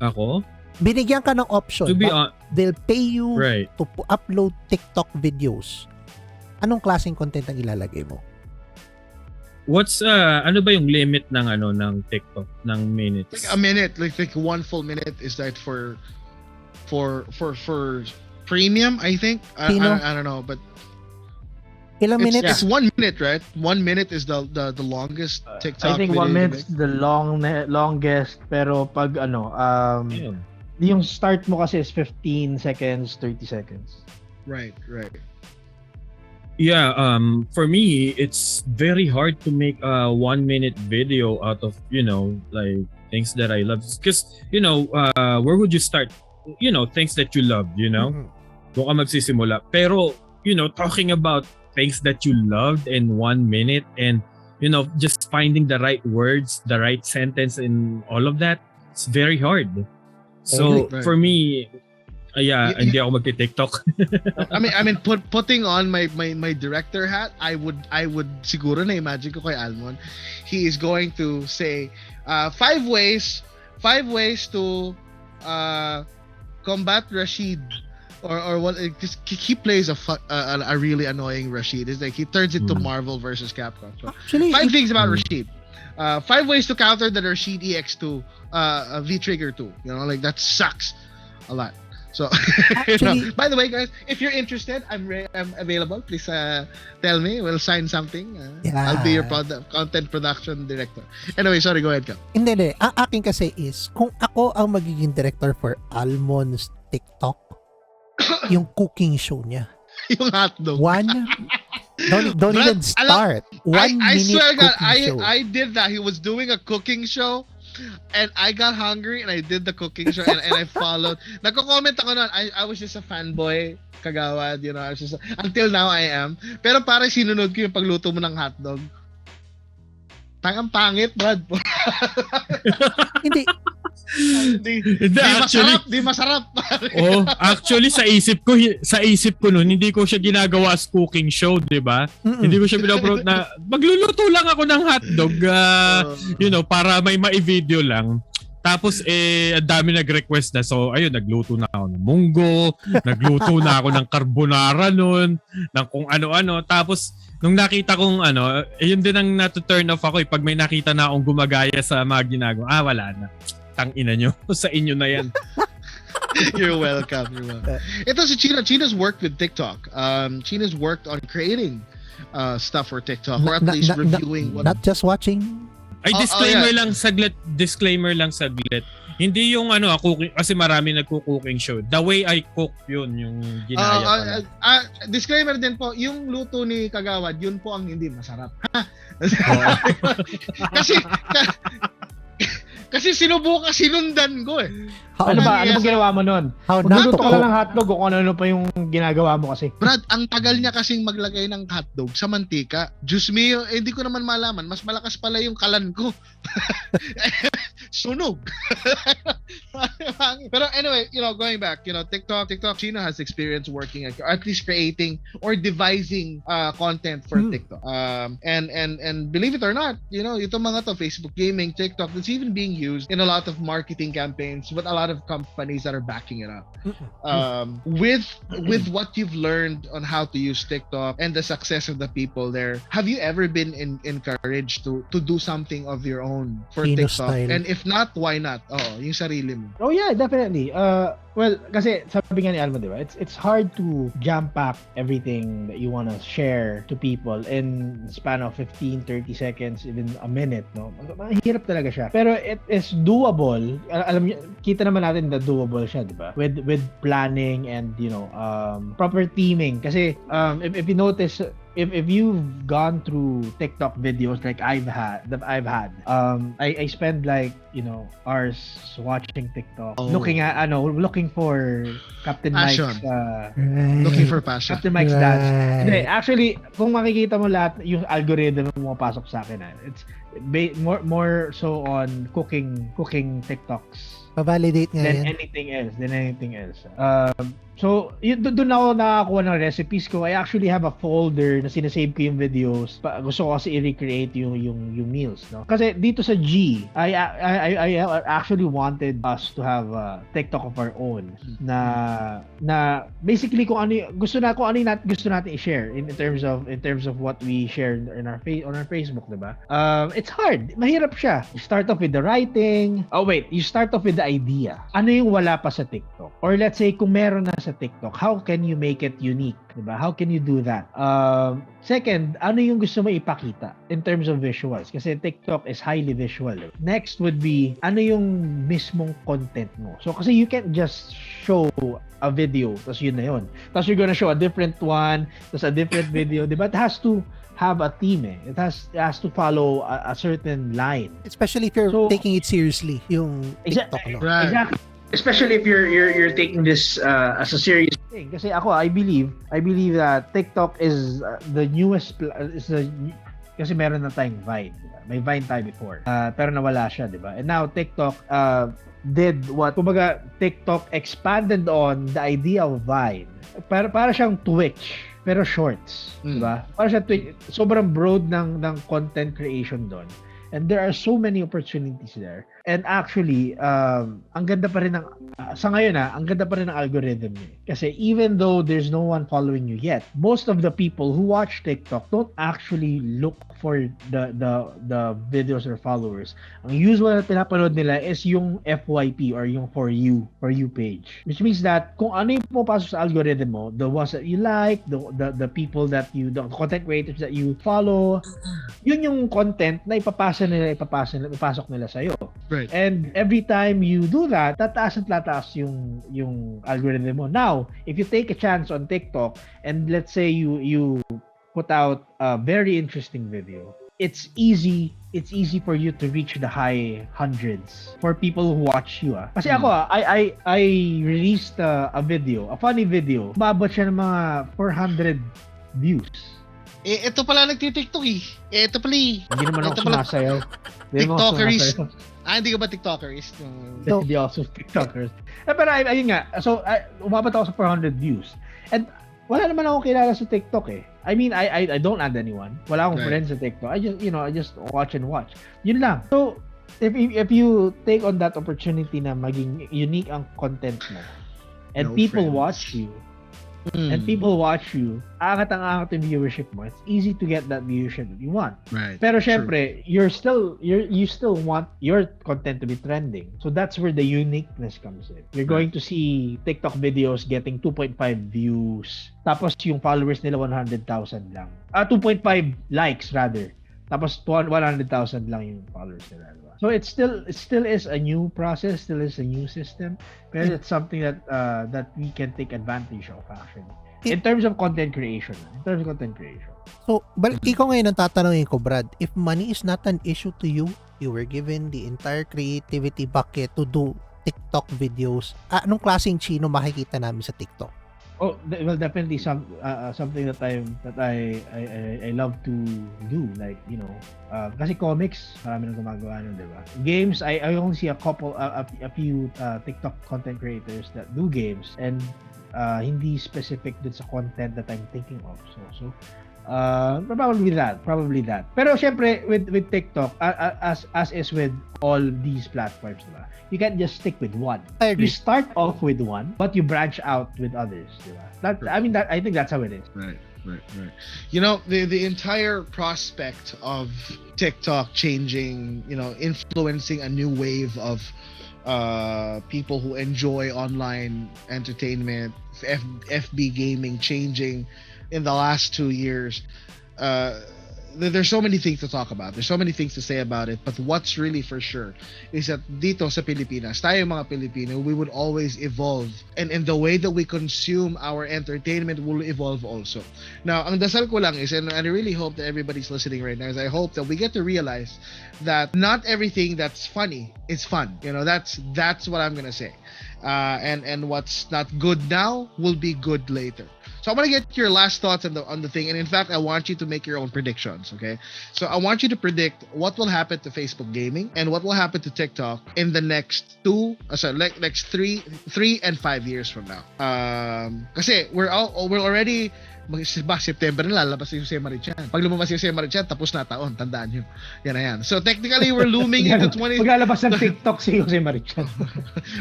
Ako? Binigyan ka ng option. They'll pay you to upload TikTok videos. Anong klaseng content ang ilalagay mo? What's ano ba yung limit ng ng TikTok ng minutes? Like a minute, like 1 full minute is that for premium, I think. I don't know, but ilang minutes? It's 1 minute, right? 1 minute is the longest TikTok. I think 1 minute is the longest, pero pag yung start mo kasi is 15 seconds, 30 seconds. Right. Yeah, for me, it's very hard to make a 1 minute video out of, like things that I love. Because, where would you start? Things that you love, Doon ka magsisimula. Pero, talking about things that you loved in 1 minute and, just finding the right words, the right sentence and all of that, it's very hard. So for me, hindi ako magti-TikTok. I mean, putting on my director hat, I would siguro na imagine ko kay Almon, he is going to say 5 ways to combat Rashid or what? He plays a really annoying Rashid. It's like he turns it to Marvel versus Capcom. So, actually, 5 things about Rashid. 5 ways to counter the Rashid EX2 V-Trigger 2. Like that sucks a lot. So, actually, by the way, guys, if you're interested, I'm available. Please tell me. We'll sign something. I'll be your content production director. Anyway, sorry. Go ahead, Kap. Hindi. Ang akin kasi is, kung ako ang magiging director for Almon's TikTok, yung cooking show niya. Yung hotdog. Don't even start. 1 minute I swear, God, show. I did that. He was doing a cooking show. And I got hungry and I did the cooking show and I followed. Nagko-comment ako noon. I was just a fanboy, Kagawad, I was just until now I am. Pero parang sinunod ko yung pagluto mo ng hotdog. Ang pangit, Brad. Hindi. Di masarap. Actually sa isip ko noon, hindi ko siya ginagawa as cooking show, 'di ba? Hindi ko siya pinopromote na magluluto lang ako ng hotdog, para may ma-video lang. Tapos ang dami nag-request na. So ayun, nagluto na ako ng munggo, nagluto na ako ng carbonara noon, ng kung ano-ano. Tapos nung nakita kong yun din ang na-turn off ako pag may nakita na akong gumagaya sa mga ginagawa. Wala na. Tangina nyo. Sa inyo na yan. You're welcome. Ito si Chino. Chino's worked with TikTok. Chino's worked on creating stuff for TikTok or at least reviewing. Not just watching. Ay, disclaimer lang saglit. Hindi yung cooking, kasi marami nagko-cooking show. The way I cook yun, yung ginaya disclaimer din po, yung luto ni Kagawad, yun po ang hindi masarap. Kasi sinundan ko eh. Ano ba ginawa mo nun? Nagluto ka lang ng hotdog o kung ano pa yung ginagawa mo kasi. Brad, ang tagal niya kasing maglagay ng hotdog sa mantika. Diyos mio, hindi ko naman malaman. Mas malakas pala yung kalan ko. Sunog. Pero anyway, going back, TikTok, Chino has experience working at least creating or devising content for TikTok. And believe it or not, itong mga to, Facebook Gaming, TikTok, that's even being used in a lot of marketing campaigns with a lot of companies that are backing it up. With what you've learned on how to use TikTok and the success of the people there, have you ever been encouraged to do something of your own for Chino TikTok? style. And if not, why not? Yung sarili mo. Oh yeah, definitely. Well, kasi sabi nga ni Alma, diba? It's hard to jam pack everything that you wanna share to people in span of 15, 30 seconds, even a minute, no? Mahirap talaga siya. Pero it is doable. Alam niyo, kita naman natin na doable siya, diba? With planning and, proper teaming. Kasi, if you notice, if you've gone through TikTok videos like I've had, I spend like, hours watching TikTok, looking for Captain Passion. Mike's Looking for passion. Captain Mike's dance. Hindi, actually, kung makikita mo lahat yung algorithm mo pumapasok sa akin, it's more so on cooking TikToks Pa-validate nga than yan. anything else. So, doon ako nakakuha ng recipes ko. I actually have a folder na sinasave ko yung videos. Gusto ko kasi i-recreate yung meals, no? Kasi dito sa G, I actually wanted us to have a TikTok of our own na basically kung ano gusto natin i-share in terms of what we share on our Facebook, diba? It's hard. Mahirap siya. You start off with the writing. You start off with the idea. Ano yung wala pa sa TikTok? Or let's say kung meron na sa TikTok, how can you make it unique? Diba? How can you do that? Second, ano yung gusto mo ipakita in terms of visuals? Kasi TikTok is highly visual. Next would be, ano yung mismong content mo? So, kasi you can't just show a video, tapos yun na yun. Tapos you're gonna show a different one, tapos a different video, diba? It has to have a theme. It has to follow a certain line. Especially if you're taking it seriously, yung TikTok, no? Right. Exactly. Especially if you're taking this as a serious thing. Kasi ako, I believe that TikTok is the newest kasi meron na tayong Vine, diba? May Vine tayo before. Pero nawala siya, diba? And now TikTok did what, kumbaga, TikTok expanded on the idea of Vine. Para siyang Twitch, pero shorts, diba? Para siyang Twitch, sobrang broad ng content creation doon. And there are so many opportunities there. And actually, ang ganda pa rin sa ngayon ang ganda pa rin ng algorithm niya. Kasi even though there's no one following you yet, most of the people who watch TikTok don't actually look for the videos or followers. Ang usual na pinapanood nila is yung FYP or yung For You page. Which means that kung ano yung pumapasok sa algorithm mo, the ones that you like, the people the content creators that you follow, yun yung content na ipapasok nila sa'yo. Right. And every time you do that, tataas at tataas yung algorithm mo. Now, if you take a chance on TikTok and let's say you put out a very interesting video, it's easy for you to reach the high hundreds for people who watch you. Kasi ako, I released a video, a funny video. Umabot siya ng mga 400 views. Ito pala nagtitiktok Ito pala Hindi naman ako sumasayaw. TikTokeries. Hindi ka ba TikTokers? Hindi also TikTokers. Pero ayun nga. So, umabot ako sa 400 views. And wala naman akong kilala sa TikTok eh. I mean, I don't add anyone. Wala akong friends sa TikTok. I just watch and watch. Yun lang. So, if you take on that opportunity na maging unique ang content mo, and people watch you, and people watch you, angat yung viewership mo, it's easy to get that viewership that you want. Right. Pero syempre, you still want your content to be trending. So that's where the uniqueness comes in. You're going to see TikTok videos getting 2.5 views. Tapos yung followers nila 100,000 lang. 2.5 likes rather. Tapos 100,000 lang yung followers nila. So it still is a new process, still is a new system, but it's something that we can take advantage of actually. In terms of content creation. So, ikaw ngayon ang tatanungin ko, Brad, if money is not an issue to you, you were given the entire creativity bucket to do TikTok videos, anong klaseng chino makikita namin sa TikTok? Well, definitely something that I love to do, like, kasi comics, marami nang gumagawa nun, 'di ba? Games, I only see a few TikTok content creators that do games, and hindi specific dun sa content that I'm thinking of. So probably that. Pero syempre with TikTok, as is with all these platforms, diba? You can't just stick with one. I agree. You start off with one, but you branch out with others, diba? I think that's how it is. Right. The entire prospect of TikTok changing, influencing a new wave of people who enjoy online entertainment, FB gaming changing in the last 2 years. There's so many things to talk about. There's so many things to say about it. But what's really for sure is that dito sa Pilipinas, tayo mga Pilipino, we would always evolve. And the way that we consume our entertainment will evolve also. Now, ang dasal ko lang is, and I really hope that everybody's listening right now, is I hope that we get to realize that not everything that's funny is fun. That's what I'm gonna say. And what's not good now will be good later. So I want to get your last thoughts on the thing, and in fact, I want you to make your own predictions. Okay, so I want you to predict what will happen to Facebook gaming and what will happen to TikTok in the next 3 and 5 years from now. Kasi we're already September na lalabas si Jose Marichan. Pag lumabas si Jose Marichan, tapos na taon, tandaan nyo. Yan. So technically, we're looming into 20... Maglalabas ng TikTok si Jose Marichan.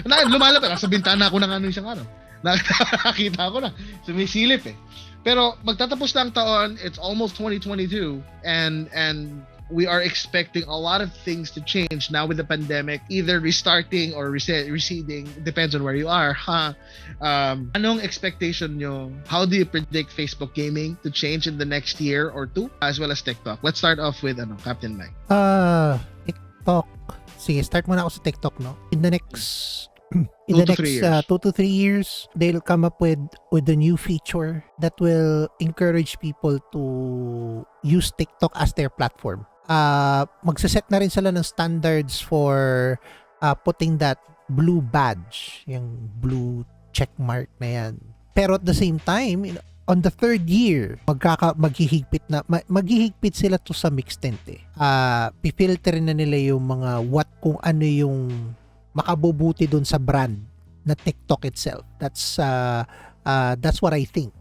Lumalabas. Nasa bintana ko na isang araw. Nakakita ko na. Sumisilip eh. Pero magtatapos na ang taon, it's almost 2022, and we are expecting a lot of things to change now with the pandemic, either restarting or receding, depends on where you are. Anong expectation nyo? How do you predict Facebook gaming to change in the next year or two, as well as TikTok? Let's start off with Captain Mike. TikTok. Sige, start muna ako sa TikTok, no? In the next 2 to 3 years, they'll come up with a new feature that will encourage people to use TikTok as their platform. Magsaset na rin sila ng standards for putting that blue badge, yung blue check mark na yan. Pero at the same time, on the 3rd year, maghihigpit sila to some extent eh. Pipilter na nila yung mga kung ano yung makabubuti dun sa brand na TikTok itself. That's what I think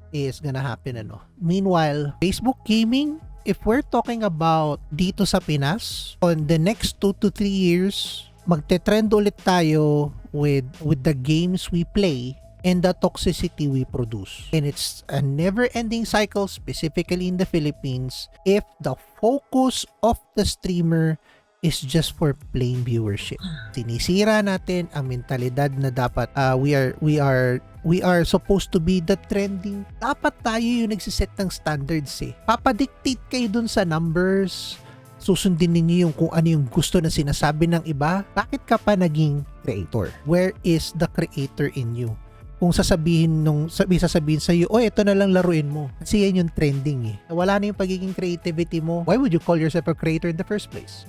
is gonna happen. Meanwhile, Facebook gaming, if we're talking about dito sa Pinas, on the next 2 to 3 years, magte-trend ulit tayo with the games we play and the toxicity we produce. And it's a never-ending cycle, specifically in the Philippines, if the focus of the streamer is just for plain viewership. Sinisira natin ang mentalidad na dapat we are supposed to be the trending. Dapat tayo yung nagsiset ng standards eh. Papadictate kayo dun sa numbers. Susundin ninyo yung kung ano yung gusto na sinasabi ng iba. Bakit ka pa naging creator? Where is the creator in you? Kung sasabihin sa iyo, ito na lang laruin mo. Kasi yan yung trending eh. Wala na yung pagiging creativity mo. Why would you call yourself a creator in the first place?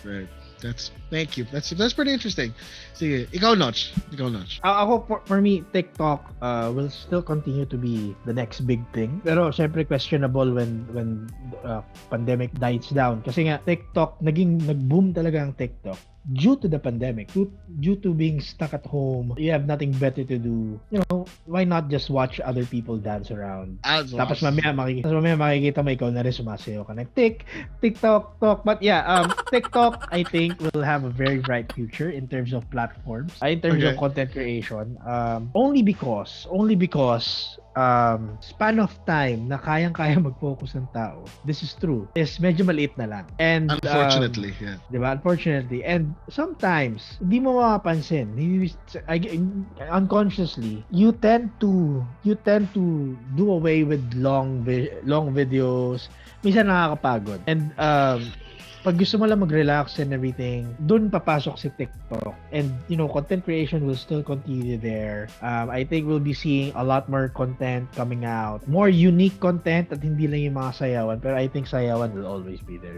Right. Thank you. That's pretty interesting. Sige, ikaw Notch. Ako, for me, TikTok will still continue to be the next big thing. Pero syempre questionable when pandemic dies down. Kasi nga, TikTok, nag-boom talaga ang TikTok due to the pandemic, due to being stuck at home. You have nothing better to do. Why not just watch other people dance around? Tapos mamaya makikita mo ikaw na rin sumasayaw ka na TikTok. But yeah, TikTok I think will have a very bright future in terms of platforms, in terms of content creation. Only because span of time na kayang-kaya mag-focus ng tao, this is true, is medyo maliit na lang. And unfortunately, yeah. Diba? Unfortunately. And sometimes, hindi mo mapapansin, unconsciously, you tend to do away with long videos. Minsan nakakapagod. And pag gusto mo lang mag-relax and everything, dun papasok si TikTok. And, content creation will still continue there. I think we'll be seeing a lot more content coming out. More unique content at hindi lang yung mga sayawan. Pero I think sayawan will always be there,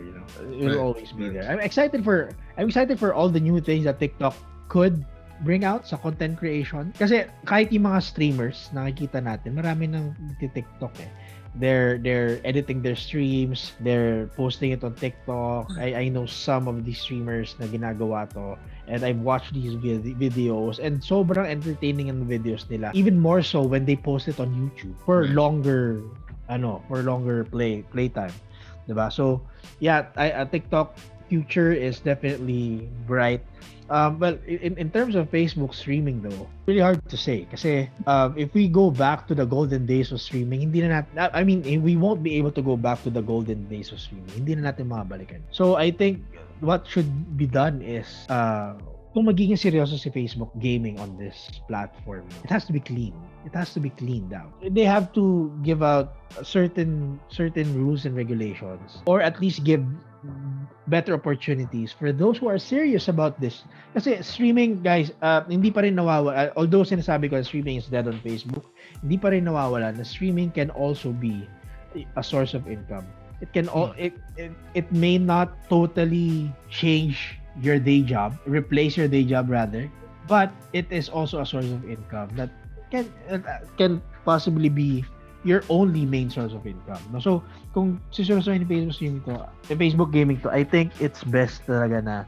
It will always be there. I'm excited for all the new things that TikTok could bring out sa content creation. Kasi kahit yung mga streamers, nakikita natin, marami nang TikTok eh. They're editing their streams, they're posting it on TikTok. I know some of these streamers na ginagawa to, and I've watched these videos, and sobrang entertaining ang videos nila. Even more so when they post it on YouTube for longer playtime, diba? So yeah, TikTok future is definitely bright. Well, in terms of Facebook streaming though, really hard to say. Kasi if we go back to the golden days of streaming, we won't be able to go back to the golden days of streaming. Hindi na natin makabalikan. So I think what should be done is kung magiging seryoso si Facebook gaming on this platform, it has to be clean. It has to be cleaned out. They have to give out certain rules and regulations, or at least give better opportunities for those who are serious about this. Kasi streaming, guys, hindi pa rin nawawala. Although sinasabi ko na streaming is dead on Facebook, hindi pa rin nawawala na streaming can also be a source of income. It can it may not totally change your day job, replace your day job rather, but it is also a source of income that can possibly be your only main source of income. No? So, kung siseryosohin ni Facebook gaming to, I think it's best talaga na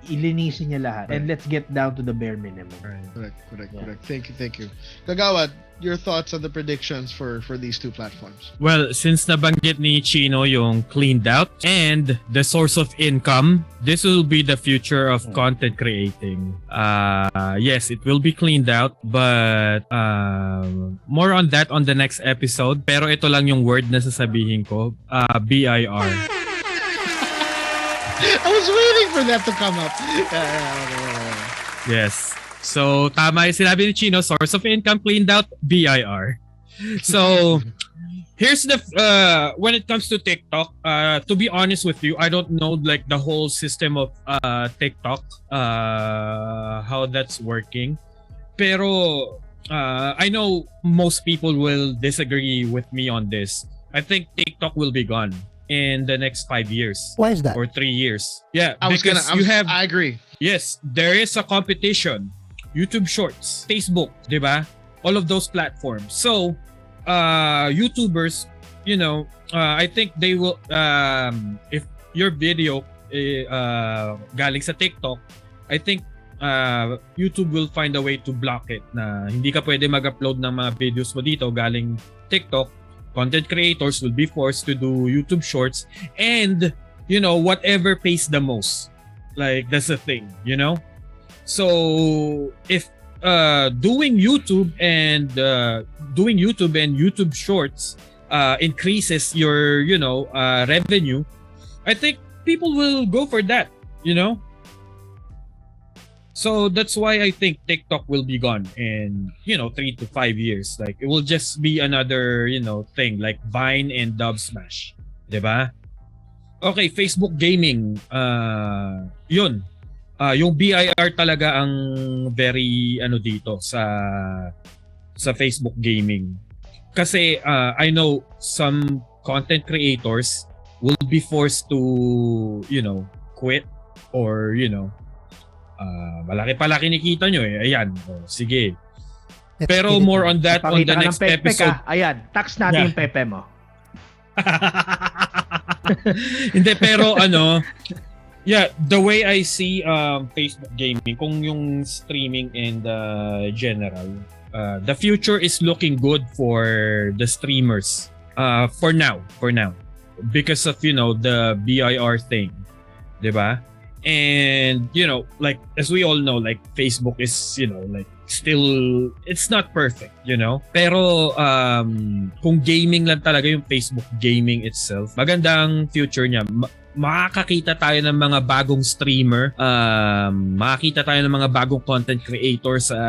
ilinisin niya lahat. Right. And let's get down to the bare minimum. Right. Correct. Thank you. Kagawad, your thoughts on the predictions for these two platforms? Well, since nabanggit ni Chino yung cleaned out and the source of income, this will be the future of content creating. Yes, it will be cleaned out, but more on that on the next episode. Pero ito lang yung word na sasabihin ko, BIR. I was waiting for that to come up. Yes. So, tama yung sinabi ni Chino, source of income cleaned out, BIR. So, here's the, when it comes to TikTok, to be honest with you, I don't know like the whole system of TikTok, how that's working. Pero, I know most people will disagree with me on this. I think TikTok will be gone in the next 5 years. Why is that? Or 3 years. Yeah, I agree. Yes, there is a competition. YouTube Shorts, Facebook, di ba? All of those platforms. So, YouTubers, I think they will, if your video galing sa TikTok, I think YouTube will find a way to block it na hindi ka pwede mag-upload ng mga videos mo dito galing TikTok. Content creators will be forced to do YouTube Shorts and, whatever pays the most. Like, that's the thing, So, if doing YouTube and YouTube Shorts increases your, revenue, I think people will go for that, So that's why I think TikTok will be gone in 3 to 5 years. Like it will just be another thing like Vine and Dub Smash, diba? Okay, Facebook gaming, yun. Yung BIR talaga ang very dito sa Facebook gaming. Kasi I know some content creators will be forced to quit or malaki kinikita nyo eh. Ayan, sige. Pero more on that on the next episode. Ayan, tax natin yung pepe mo. Hindi, pero yeah, the way I see Facebook gaming, kung yung streaming and general, the future is looking good for the streamers. For now. Because of, the BIR thing. Diba? And, like, as we all know, like, Facebook is, like, still, it's not perfect, Pero, kung gaming lang talaga yung Facebook gaming itself, magandang future niya. Makakakita tayo ng mga bagong streamer, makakita tayo ng mga bagong content creator sa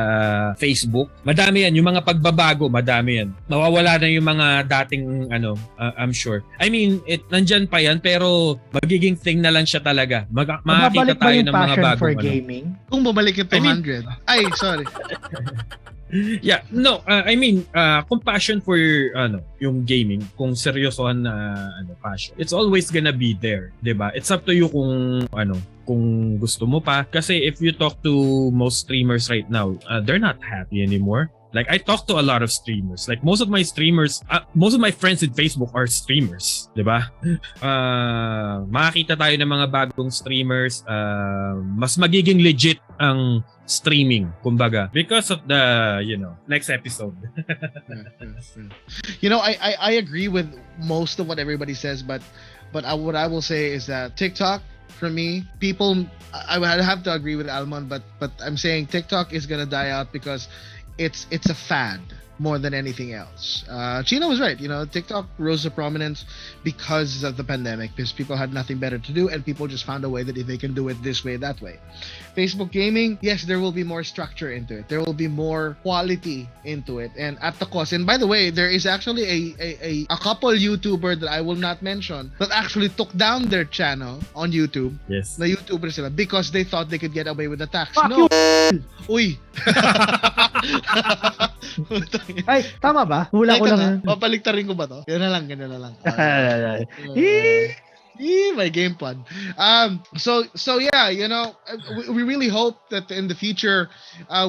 Facebook. Madami yan, yung mga pagbabago, madami yan. Mawawala na yung mga dating I'm sure. I mean, nandyan pa yan pero magiging thing na lang siya talaga. Makakita tayo ng mga bagong for gaming? Kung bumalik yung 200. Ay, sorry. Yeah, no, I mean, compassion for yung gaming, kung seryosohan na passion. It's always gonna be there, 'di ba? It's up to you kung gusto mo pa. Kasi if you talk to most streamers right now, they're not happy anymore. Like, I talk to a lot of streamers. Like, most of my friends in Facebook are streamers. Diba? Makakita tayo ng mga bagong streamers. Mas magiging legit ang streaming, kumbaga. Because of the, next episode. I agree with most of what everybody says, but what I will say is that TikTok, for me, I would have to agree with Almon, but I'm saying TikTok is gonna die out because it's a fad more than anything else. Chino was right. TikTok rose to prominence because of the pandemic, because people had nothing better to do, and people just found a way that if they can do it this way, that way. Facebook gaming, yes, there will be more structure into it. There will be more quality into it, and at the cost. And by the way, there is actually a couple YouTuber that I will not mention that actually took down their channel on YouTube. Yes. Na YouTuber sila because they thought they could get away with the tax. Fuck No. you! Uy. Ay, tama ba? Hula ko lang. Papaliktarin ko ba to? Yan na lang. My game plan. So yeah, we really hope that in the future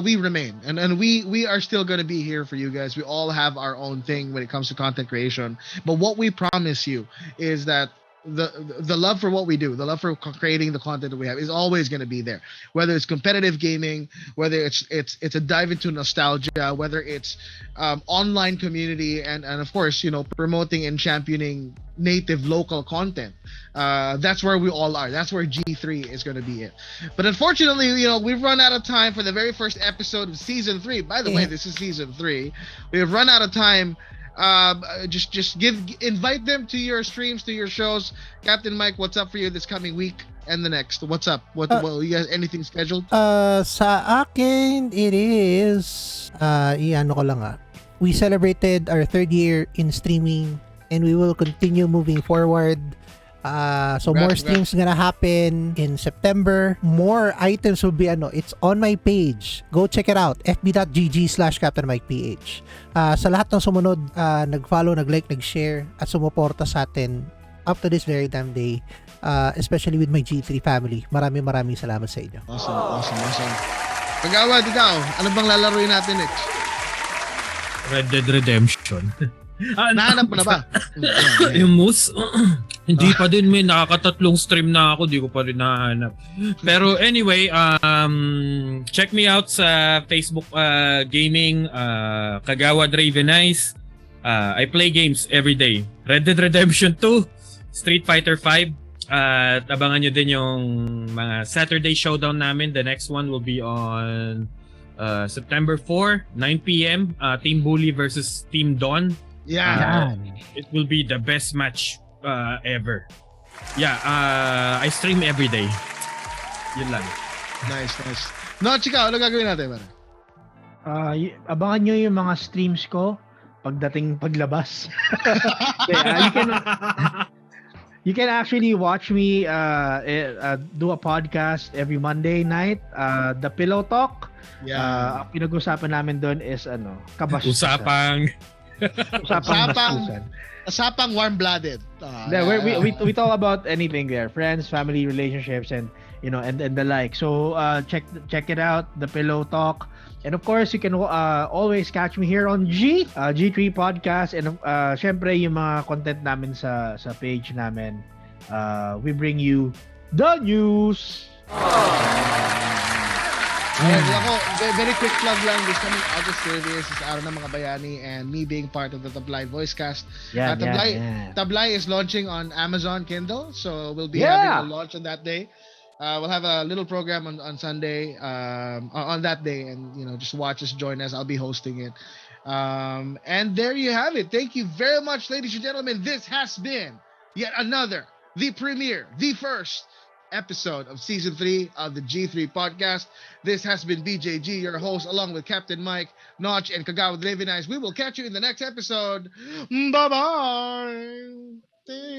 we remain and we are still going to be here for you guys. We all have our own thing when it comes to content creation, but what we promise you is that the love for what we do, the love for creating the content that we have is always going to be there. Whether it's competitive gaming, whether it's a dive into nostalgia, whether it's online community, and of course, promoting and championing native local content. That's where we all are. That's where G3 is going to be it. But unfortunately, we've run out of time for the very first episode of season 3. By the way, this is season 3. We have run out of time. Just invite them to your streams, to your shows. Captain Mike, what's up for you this coming week and the next? What's up? You guys anything scheduled? Sa akin, it is ko lang we celebrated our 3rd year in streaming and we will continue moving forward. So more streams gonna happen in September. More items will be it's on my page. Go check it out. fb.gg/CaptainMikePH. Sa lahat ng sumunod, nag-follow, nag-like, nag-share at sumuporta sa atin up to this very damn day. Especially with my G3 family. Maraming salamat sa inyo. Awesome. Kagawad, ikaw, ano bang lalaruin natin next? Red Dead Redemption. Nahanap mo na ba? Yung moose? Hindi pa din, may nakakatatlong stream na ako, di ko pa rin nahanap. Pero anyway, check me out sa Facebook gaming, Kagawad Ravenize. I play games every day. Red Dead Redemption 2, Street Fighter 5. At abangan nyo din yung mga Saturday showdown namin. The next one will be on September 4, 9 p.m. Team Bully versus Team Dawn. Yeah. It will be the best match ever. Yeah, I stream every day. Yun lang. Nice. No, chika, ano gagawin natin, man? Abangan nyo yung mga streams ko paglabas. You can actually watch me do a podcast every Monday night. The Pillow Talk. Yeah. Ang pinag-usapan namin doon is kabastusan. Usapang warm-blooded. We talk about anything there, friends, family, relationships, and and the like. So check it out, the Pillow Talk, and of course you can always catch me here on G3 Podcast, and syempre yung mga content namin sa page namin. We bring you the news. Ako, very quick plug lang. This coming August 30th is araw ng mga bayani and me being part of the Tablay Voicecast. Tablay is launching on Amazon Kindle, so we'll be having a launch on that day. We'll have a little program on Sunday on that day, and just watch us, join us. I'll be hosting it. And there you have it. Thank you very much, ladies and gentlemen. This has been yet another, the premiere, the first episode of season 3 of the G3 podcast. This has been BJG, your host, along with Captain Mike, Noch, and Kagawad Ravenize. We will catch you in the next episode. Bye-bye.